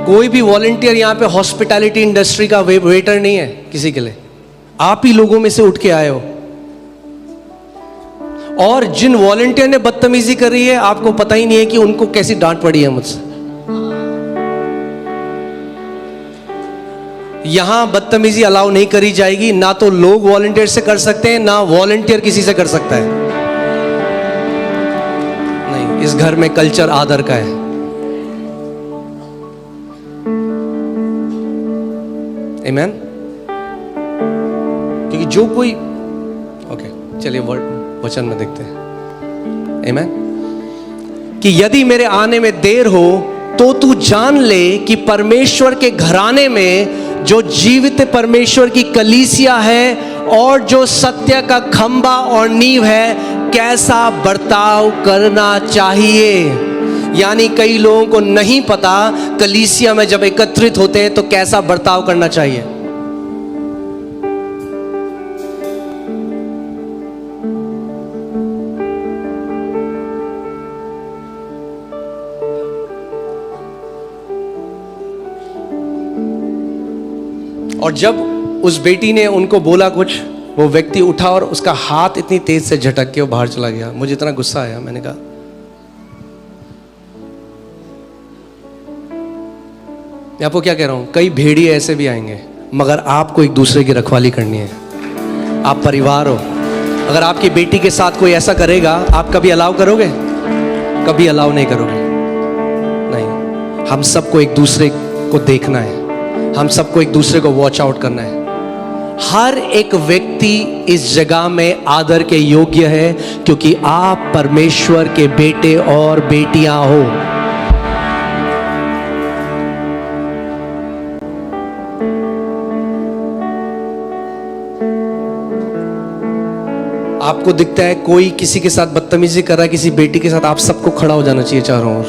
कोई भी वॉलंटियर यहां पे हॉस्पिटैलिटी इंडस्ट्री का वेटर नहीं है किसी के लिए, आप ही लोगों में से उठ के आए हो। और जिन वॉलंटियर ने बदतमीजी करी है, आपको पता ही नहीं है कि उनको कैसी डांट पड़ी है मुझसे। यहां बदतमीजी अलाउ नहीं करी जाएगी, ना तो लोग वॉलंटियर से कर सकते हैं, ना वॉलंटियर किसी से कर सकता है। नहीं, इस घर में कल्चर आदर का है। आमेन। क्योंकि जो कोई चलिए वचन में देखते हैं। आमेन। कि यदि मेरे आने में देर हो तो तू जान ले कि परमेश्वर के घराने में जो जीवित परमेश्वर की कलीसिया है और जो सत्य का खंबा और नींव है, कैसा बर्ताव करना चाहिए। यानी कई लोगों को नहीं पता कलीसिया में जब एकत्रित होते हैं तो कैसा बर्ताव करना चाहिए। और जब उस बेटी ने उनको बोला कुछ, वो व्यक्ति उठा और उसका हाथ इतनी तेज से झटक के वो बाहर चला गया। मुझे इतना गुस्सा आया, मैंने कहा मैं आपको क्या कह रहा हूं, कई भेड़िए ऐसे भी आएंगे, मगर आपको एक दूसरे की रखवाली करनी है। आप परिवार हो। अगर आपकी बेटी के साथ कोई ऐसा करेगा, आप कभी अलाउ करोगे? कभी अलाउ नहीं करोगे। नहीं, हम सबको एक दूसरे को देखना है, हम सबको एक दूसरे को वॉच आउट करना है। हर एक व्यक्ति इस जगह में आदर के योग्य है, क्योंकि आप परमेश्वर के बेटे और बेटियां हो। आपको दिखता है कोई किसी के साथ बदतमीजी कर रहा है, किसी बेटी के साथ, आप सबको खड़ा हो जाना चाहिए चारों ओर,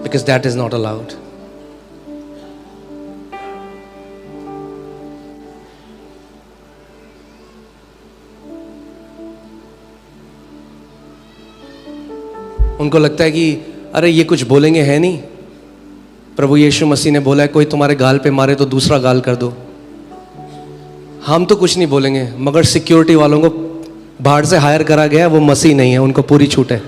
because that is not allowed. उनको लगता है कि अरे ये कुछ बोलेंगे है नहीं। प्रभु यीशु मसीह ने बोला है कोई तुम्हारे गाल पे मारे तो दूसरा गाल कर दो। हम तो कुछ नहीं बोलेंगे, मगर सिक्योरिटी वालों को बाहर से हायर करा गया, वो मसीह नहीं है, उनको पूरी छूट है।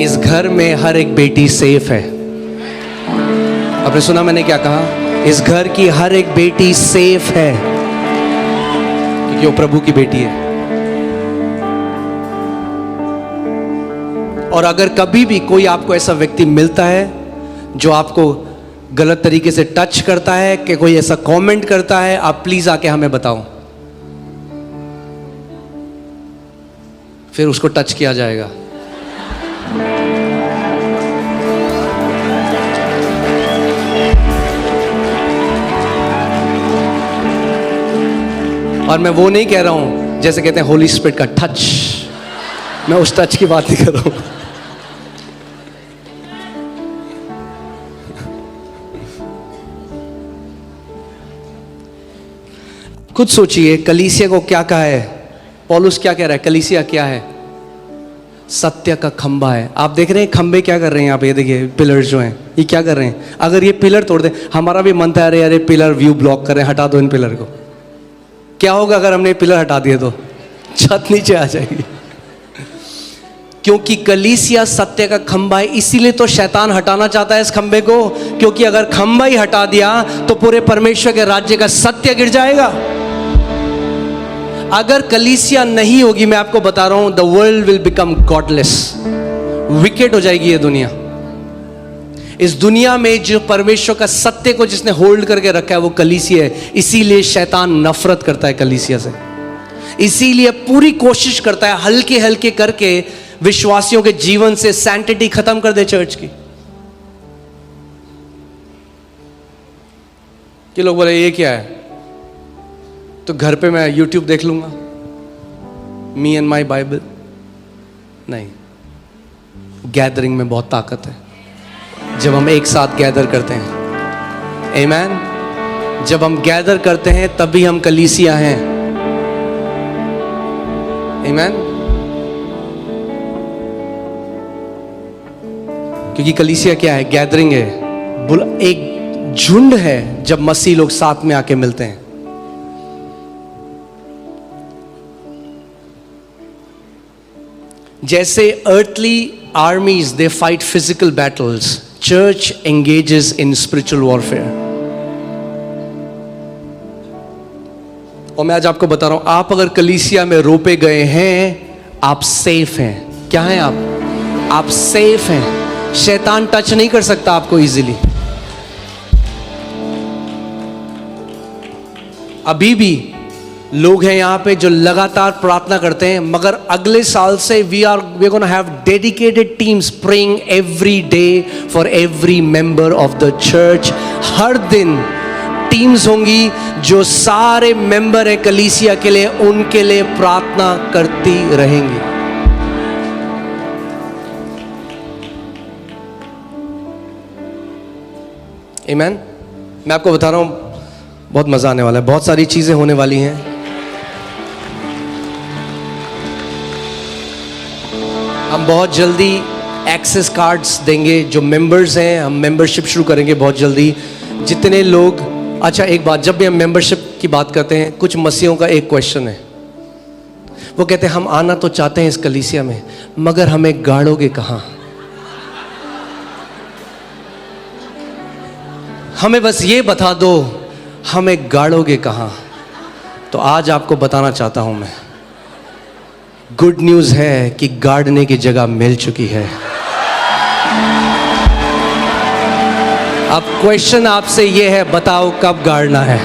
इस घर में हर एक बेटी सेफ है। आपने सुना मैंने क्या कहा? इस घर की हर एक बेटी सेफ है, क्योंकि वो प्रभु की बेटी है। और अगर कभी भी कोई आपको ऐसा व्यक्ति मिलता है जो आपको गलत तरीके से टच करता है, कि कोई ऐसा कमेंट करता है, आप प्लीज आके हमें बताओ, फिर उसको टच किया जाएगा। और मैं वो नहीं कह रहा हूं जैसे कहते हैं होली स्पिरिट का टच, मैं उस टच की बात नहीं कर रहा हूं। खुद सोचिए कलीसिया को क्या कहा है, पौलुस क्या कह रहा है, कलीसिया क्या है? सत्य का खंबा है। आप देख रहे हैं खंबे क्या कर रहे हैं आप, ये देखिए पिलर्स जो हैं ये क्या कर रहे हैं। अगर ये पिलर तोड़ दें, हमारा भी मन था अरे अरे पिलर व्यू ब्लॉक कर रहे हैं, हटा दो इन पिलर को। क्या होगा अगर हमने पिलर हटा दिए तो? छत नीचे आ जाएगी। क्योंकि कलीसिया सत्य का खंबा है, इसीलिए तो शैतान हटाना चाहता है इस खंबे को, क्योंकि अगर खंबा ही हटा दिया तो पूरे परमेश्वर के राज्य का सत्य गिर जाएगा। अगर कलीसिया नहीं होगी, मैं आपको बता रहा हूं, the world will become godless, wicket हो जाएगी ये दुनिया। इस दुनिया में जो परमेश्वर का सत्य को जिसने होल्ड करके रखा है वो कलीसिया है। इसीलिए शैतान नफरत करता है कलीसिया से, इसीलिए पूरी कोशिश करता है हल्के हल्के करके विश्वासियों के जीवन से सैंटिटी खत्म कर दे चर्च की। कि लोग बोले ये क्या है, तो घर पे मैं YouTube देख लूंगा, मी एंड माई बाइबल। नहीं, गैदरिंग में बहुत ताकत है जब हम एक साथ गैदर करते हैं। आमीन। जब हम गैदर करते हैं तभी हम कलीसिया हैं। आमीन। क्योंकि कलीसिया क्या है? गैदरिंग है, एक झुंड है जब मसीह लोग साथ में आके मिलते हैं। जैसे earthly armies they fight physical battles, church engages in spiritual warfare। और मैं आज आपको बता रहा हूं, आप अगर कलीसिया में रोपे गए हैं, आप सेफ हैं। क्या हैं आप सेफ हैं। शैतान टच नहीं कर सकता आपको इजीली। अभी भी लोग हैं यहाँ पे जो लगातार प्रार्थना करते हैं, मगर अगले साल से we are gonna have dedicated teams praying every day for every member of the church. हर दिन टीम्स होंगी जो सारे मेंबर है कलीसिया के लिए, उनके लिए प्रार्थना करती रहेंगी। आमीन। मैं आपको बता रहा हूं, बहुत मजा आने वाला है, बहुत सारी चीजें होने वाली हैं। हम बहुत जल्दी एक्सेस कार्ड्स देंगे जो मेंबर्स हैं, हम मेंबरशिप शुरू करेंगे बहुत जल्दी। जितने लोग, अच्छा एक बात, जब भी हम मेंबरशिप की बात करते हैं, कुछ मसीहों का एक क्वेश्चन है, वो कहते हैं हम आना तो चाहते हैं इस कलीसिया में, मगर हमें गाड़ोगे कहाँ? हमें बस ये बता दो, हमें गाड़ोगे कहाँ? तो आज आपको बताना चाहता हूं मैं, गुड न्यूज़ है कि गाड़ने की जगह मिल चुकी है। अब क्वेश्चन आपसे ये है, बताओ कब गाड़ना है?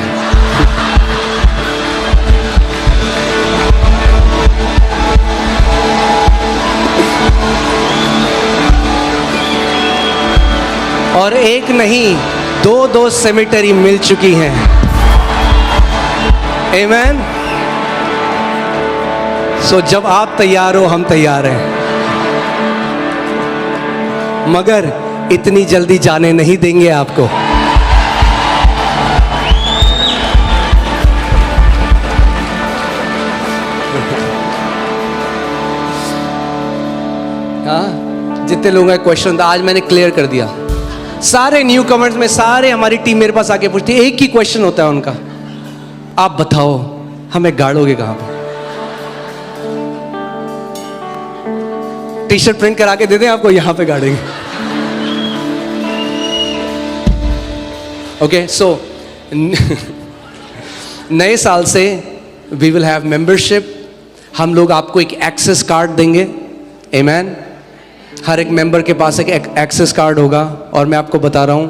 और एक नहीं, दो सेमेटरी मिल चुकी हैं। आमीन। सो जब आप तैयार हो, हम तैयार हैं, मगर इतनी जल्दी जाने नहीं देंगे आपको। हाँ, जितने लोगों का क्वेश्चन था आज मैंने क्लियर कर दिया। सारे न्यू कमर्स में सारे हमारी टीम मेरे पास आके पूछती है, एक ही क्वेश्चन होता है उनका, आप बताओ हमें गाड़ोगे कहां पे? टी शर्ट प्रिंट करा के दे दें आपको, यहां पे गाड़ेंगे। ओके, सो नए साल से वी विल हैव मेंबरशिप। हम लोग आपको एक एक्सेस कार्ड देंगे। आमीन। हर एक मेंबर के पास एक एक्सेस कार्ड होगा। और मैं आपको बता रहा हूं,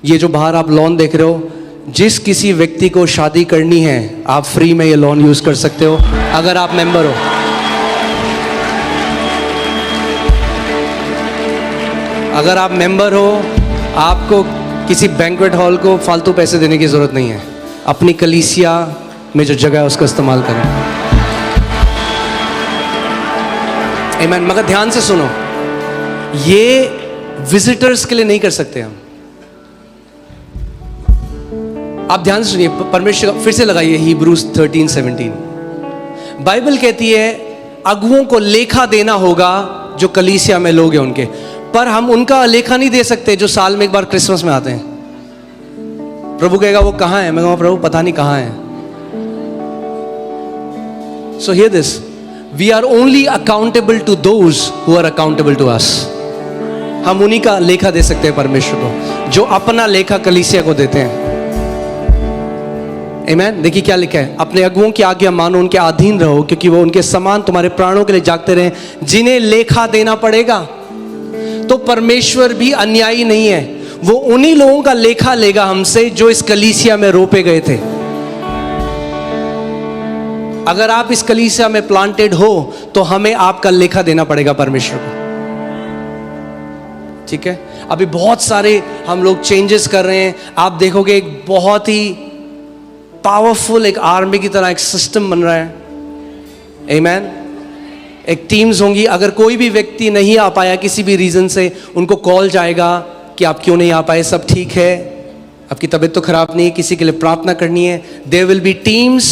ये जो बाहर आप लॉन देख रहे हो, जिस किसी व्यक्ति को शादी करनी है, आप फ्री में ये लॉन यूज कर सकते हो अगर आप मेंबर हो। अगर आप मेंबर हो, आपको किसी बैंक्वेट हॉल को फालतू पैसे देने की जरूरत नहीं है। अपनी कलीसिया में जो जगह है उसका इस्तेमाल करें। आमीन। मगर ध्यान से सुनो, ये विजिटर्स के लिए नहीं कर सकते हम। आप ध्यान से सुनिए, परमेश्वर फिर से लगाइए हिब्रूज 13:17। बाइबल कहती है अगुओं को लेखा देना होगा जो कलीसिया में लोग हैं उनके, पर हम उनका लेखा नहीं दे सकते जो साल में एक बार क्रिसमस में आते हैं। प्रभु कहेगा वो कहाँ है? मैं कहूँगा प्रभु पता नहीं कहाँ है। So hear this, we are only accountable to those who are accountable to us. हम उन्हीं का लेखा दे सकते हैं परमेश्वर को जो अपना लेखा कलीसिया को देते हैं। आमीन। देखिए क्या लिखा है, अपने अगुओं की आज्ञा मानो, उनके अधीन रहो, क्योंकि वो उनके समान तुम्हारे प्राणों के लिए जागते रहे, जिन्हें लेखा देना पड़ेगा। तो परमेश्वर भी अन्यायी नहीं है, वो उन्हीं लोगों का लेखा लेगा हमसे जो इस कलीसिया में रोपे गए थे। अगर आप इस कलीसिया में प्लांटेड हो तो हमें आपका लेखा देना पड़ेगा परमेश्वर को, ठीक है। अभी बहुत सारे हम लोग चेंजेस कर रहे हैं। आप देखोगे एक बहुत ही पावरफुल एक आर्मी की तरह एक सिस्टम बन रहा है। आमीन। एक टीम्स होंगी, अगर कोई भी व्यक्ति नहीं आ पाया किसी भी रीजन से, उनको कॉल जाएगा कि आप क्यों नहीं आ पाए, सब ठीक है, आपकी तबीयत तो खराब नहीं है, किसी के लिए प्रार्थना करनी है। देयर विल बी टीम्स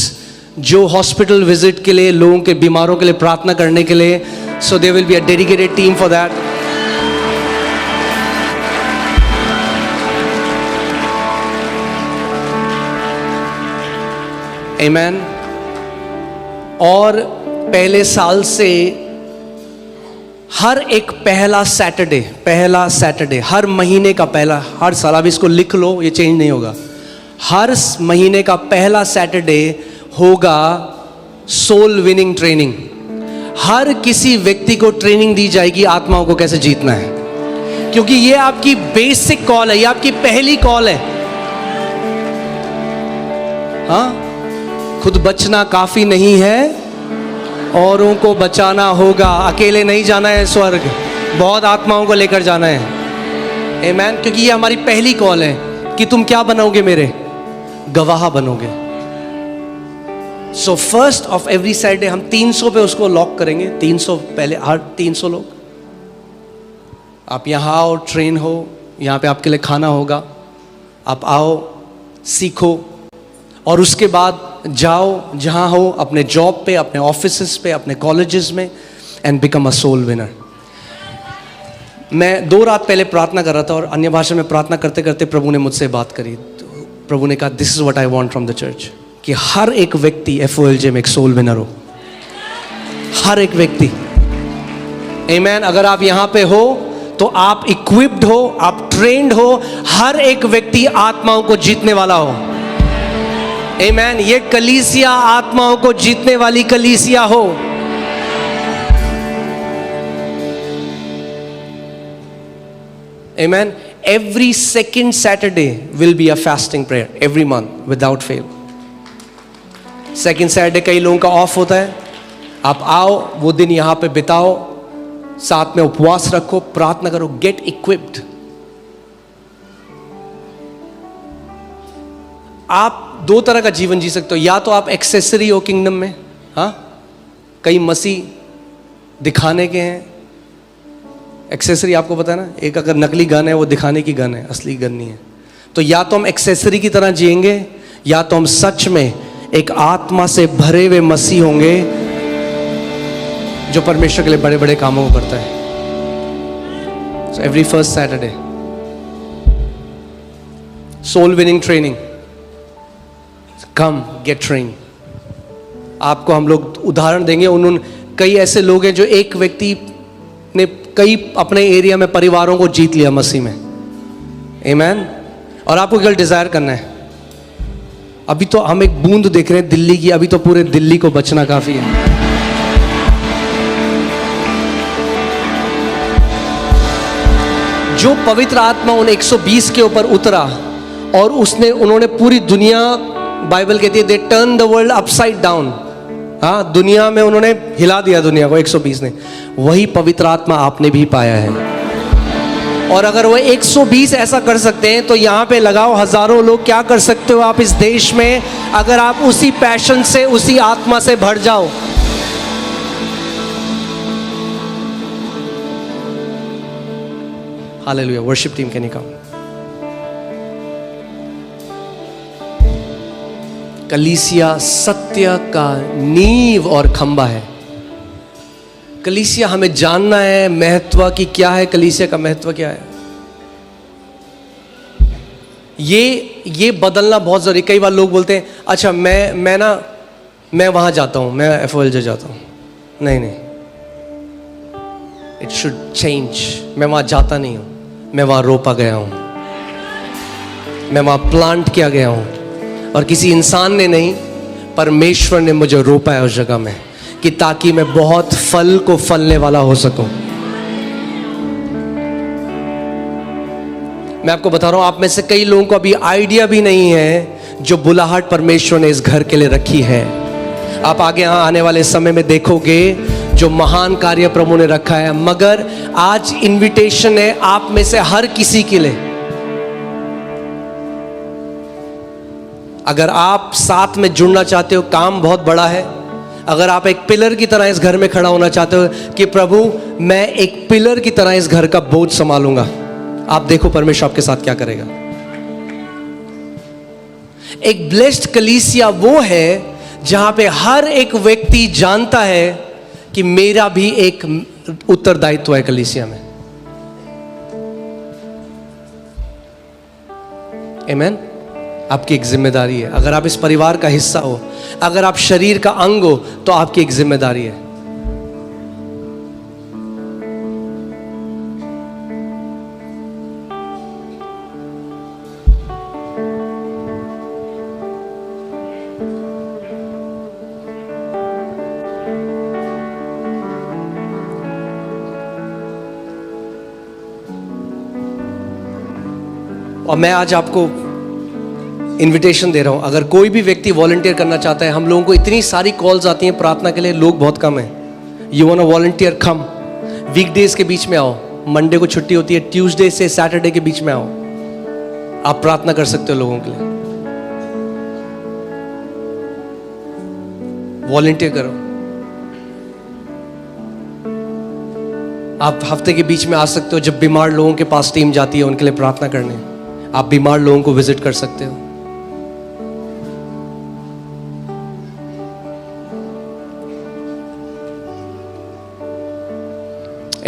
जो हॉस्पिटल विजिट के लिए, लोगों के बीमारों के लिए प्रार्थना करने के लिए, so there will be a dedicated team for that. आमीन। और पहले साल से हर एक पहला सैटरडे हर महीने का पहला, हर साल, अब इसको लिख लो, ये चेंज नहीं होगा। हर महीने का पहला सैटरडे होगा सोल विनिंग ट्रेनिंग। हर किसी व्यक्ति को ट्रेनिंग दी जाएगी आत्माओं को कैसे जीतना है, क्योंकि ये आपकी बेसिक कॉल है, ये आपकी पहली कॉल है। हाँ, खुद बचना काफी नहीं है, औरों को बचाना होगा। अकेले नहीं जाना है स्वर्ग, बहुत आत्माओं को लेकर जाना है। आमीन। क्योंकि ये हमारी पहली कॉल है कि तुम क्या बनोगे, मेरे गवाह बनोगे। So first of every Saturday हम 300 पे उसको लॉक करेंगे। 300 पहले, हर 300 लोग आप यहाँ आओ, ट्रेन हो, यहाँ पे आपके लिए खाना होगा, आप आओ, सीखो, और उसके बाद जाओ जहाँ हो, अपने जॉब पे, अपने ऑफिसेस पे, अपने कॉलेजेस में, and become a soul winner. मैं 2 रात पहले प्रार्थना कर रहा था और अन्य भाषा में प्रार्थना करते करते प्रभु ने मुझसे बात करी। तो प्रभु ने कहा this is what I want from the church, कि हर एक व्यक्ति FOLJ में एक सोल विनर हो, हर एक व्यक्ति। आमीन। अगर आप यहाँ पे हो तो आप इक्विप्ड हो, आप ट्रेंड हो, हर एक व्यक्ति आत्माओं को जीतने वाला हो। आमीन। ये कलीसिया आत्माओं को जीतने वाली कलीसिया हो। आमीन। Every second Saturday will be a fasting prayer every month without fail. Second Saturday कई लोगों का ऑफ होता है, आप आओ, वो दिन यहाँ पे बिताओ, साथ में उपवास रखो, प्रार्थना करो, गेट इक्विप्ड। आप 2 तरह का जीवन जी सकते हो, या तो आप एक्सेसरी हो किंगडम में, हाँ, कई मसीह दिखाने के हैं। एक्सेसरी आपको पता है ना, एक अगर नकली गन है वो दिखाने की गन है, असली गन नहीं है। तो या तो हम एक्सेसरी की तरह जिएंगे, या तो हम सच में एक आत्मा से भरे हुए मसीह होंगे जो परमेश्वर के लिए बड़े बड़े कामों को करता है। So every first Saturday soul winning training, come get train. आपको हम लोग उदाहरण देंगे। उन्होंने कई ऐसे लोग हैं जो एक व्यक्ति ने कई अपने एरिया में परिवारों को जीत लिया मसीह में। आमीन। और आपको केवल डिजायर करना है। अभी तो हम एक बूंद देख रहे हैं दिल्ली की, अभी तो पूरे दिल्ली को बचना काफी है। जो पवित्र आत्मा उन 120 के ऊपर उतरा और उन्होंने पूरी दुनिया, बाइबल कहती है they turn the world upside down. हाँ, दुनिया में उन्होंने हिला दिया दुनिया को, 120 ने। वही पवित्र आत्मा आपने भी पाया है। और अगर वो 120 ऐसा कर सकते हैं तो यहाँ पे लगाओ हजारों लोग। क्या कर सकते हो आप इस देश में, अगर आप उसी पैशन से, उसी आत्मा से भर जाओ। Hallelujah. Worship team can you come. कलीसिया सत्य का नींव और खंबा है। कलीसिया हमें जानना है महत्व की क्या है, कलीसिया का महत्व क्या है। ये बदलना बहुत जरूरी। कई बार लोग बोलते हैं अच्छा मैं वहां जाता हूं, मैं एफओएलजे जाता हूं। नहीं, इट शुड चेंज। मैं वहां जाता नहीं हूं, मैं वहां रोपा गया हूं, मैं वहां प्लांट किया गया हूं। और किसी इंसान ने नहीं, परमेश्वर ने मुझे रोपा है उस जगह में, कि ताकि मैं बहुत फल को फलने वाला हो सकूं। मैं आपको बता रहा हूं, आप में से कई लोगों को अभी आइडिया भी नहीं है जो बुलाहट परमेश्वर ने इस घर के लिए रखी है। आप आगे आने वाले समय में देखोगे जो महान कार्य प्रभु ने रखा है। मगर आज इनविटेशन है आप में से हर किसी के लिए। अगर आप साथ में जुड़ना चाहते हो, काम बहुत बड़ा है। अगर आप एक पिलर की तरह इस घर में खड़ा होना चाहते हो कि प्रभु मैं एक पिलर की तरह इस घर का बोझ संभालूंगा, आप देखो परमेश्वर आपके साथ क्या करेगा। एक ब्लेस्ड कलीसिया वो है जहां पे हर एक व्यक्ति जानता है कि मेरा भी एक उत्तरदायित्व है कलीसिया में। आमीन। आपकी एक जिम्मेदारी है। अगर आप इस परिवार का हिस्सा हो, अगर आप शरीर का अंग हो, तो आपकी एक जिम्मेदारी है। और मैं आज आपको इनविटेशन दे रहा हूं, अगर कोई भी व्यक्ति वॉलंटियर करना चाहता है। हम लोगों को इतनी सारी कॉल्स आती हैं प्रार्थना के लिए, लोग बहुत कम हैं। You want to volunteer, come. Weekdays के बीच में आओ, मंडे को छुट्टी होती है, ट्यूसडे से सैटरडे के बीच में आओ। आप प्रार्थना कर सकते हो लोगों के लिए। वॉलंटियर करो। आप हफ्ते के बीच में आ सकते हो, जब बीमार लोगों के पास टीम जाती है उनके लिए प्रार्थना करने। आप बीमार लोगों को विजिट कर सकते हो।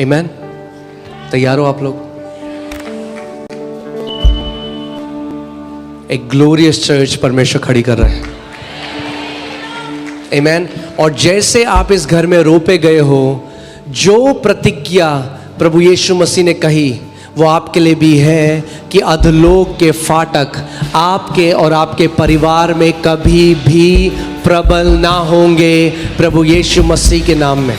आमीन। तैयार हो आप लोग? एक ग्लोरियस चर्च परमेश्वर खड़ी कर रहे हैं। आमीन। और जैसे आप इस घर में रोपे गए हो, जो प्रतिज्ञा प्रभु यीशु मसीह ने कही वो आपके लिए भी है कि अधोलोक के फाटक आपके और आपके परिवार में कभी भी प्रबल ना होंगे, प्रभु यीशु मसीह के नाम में।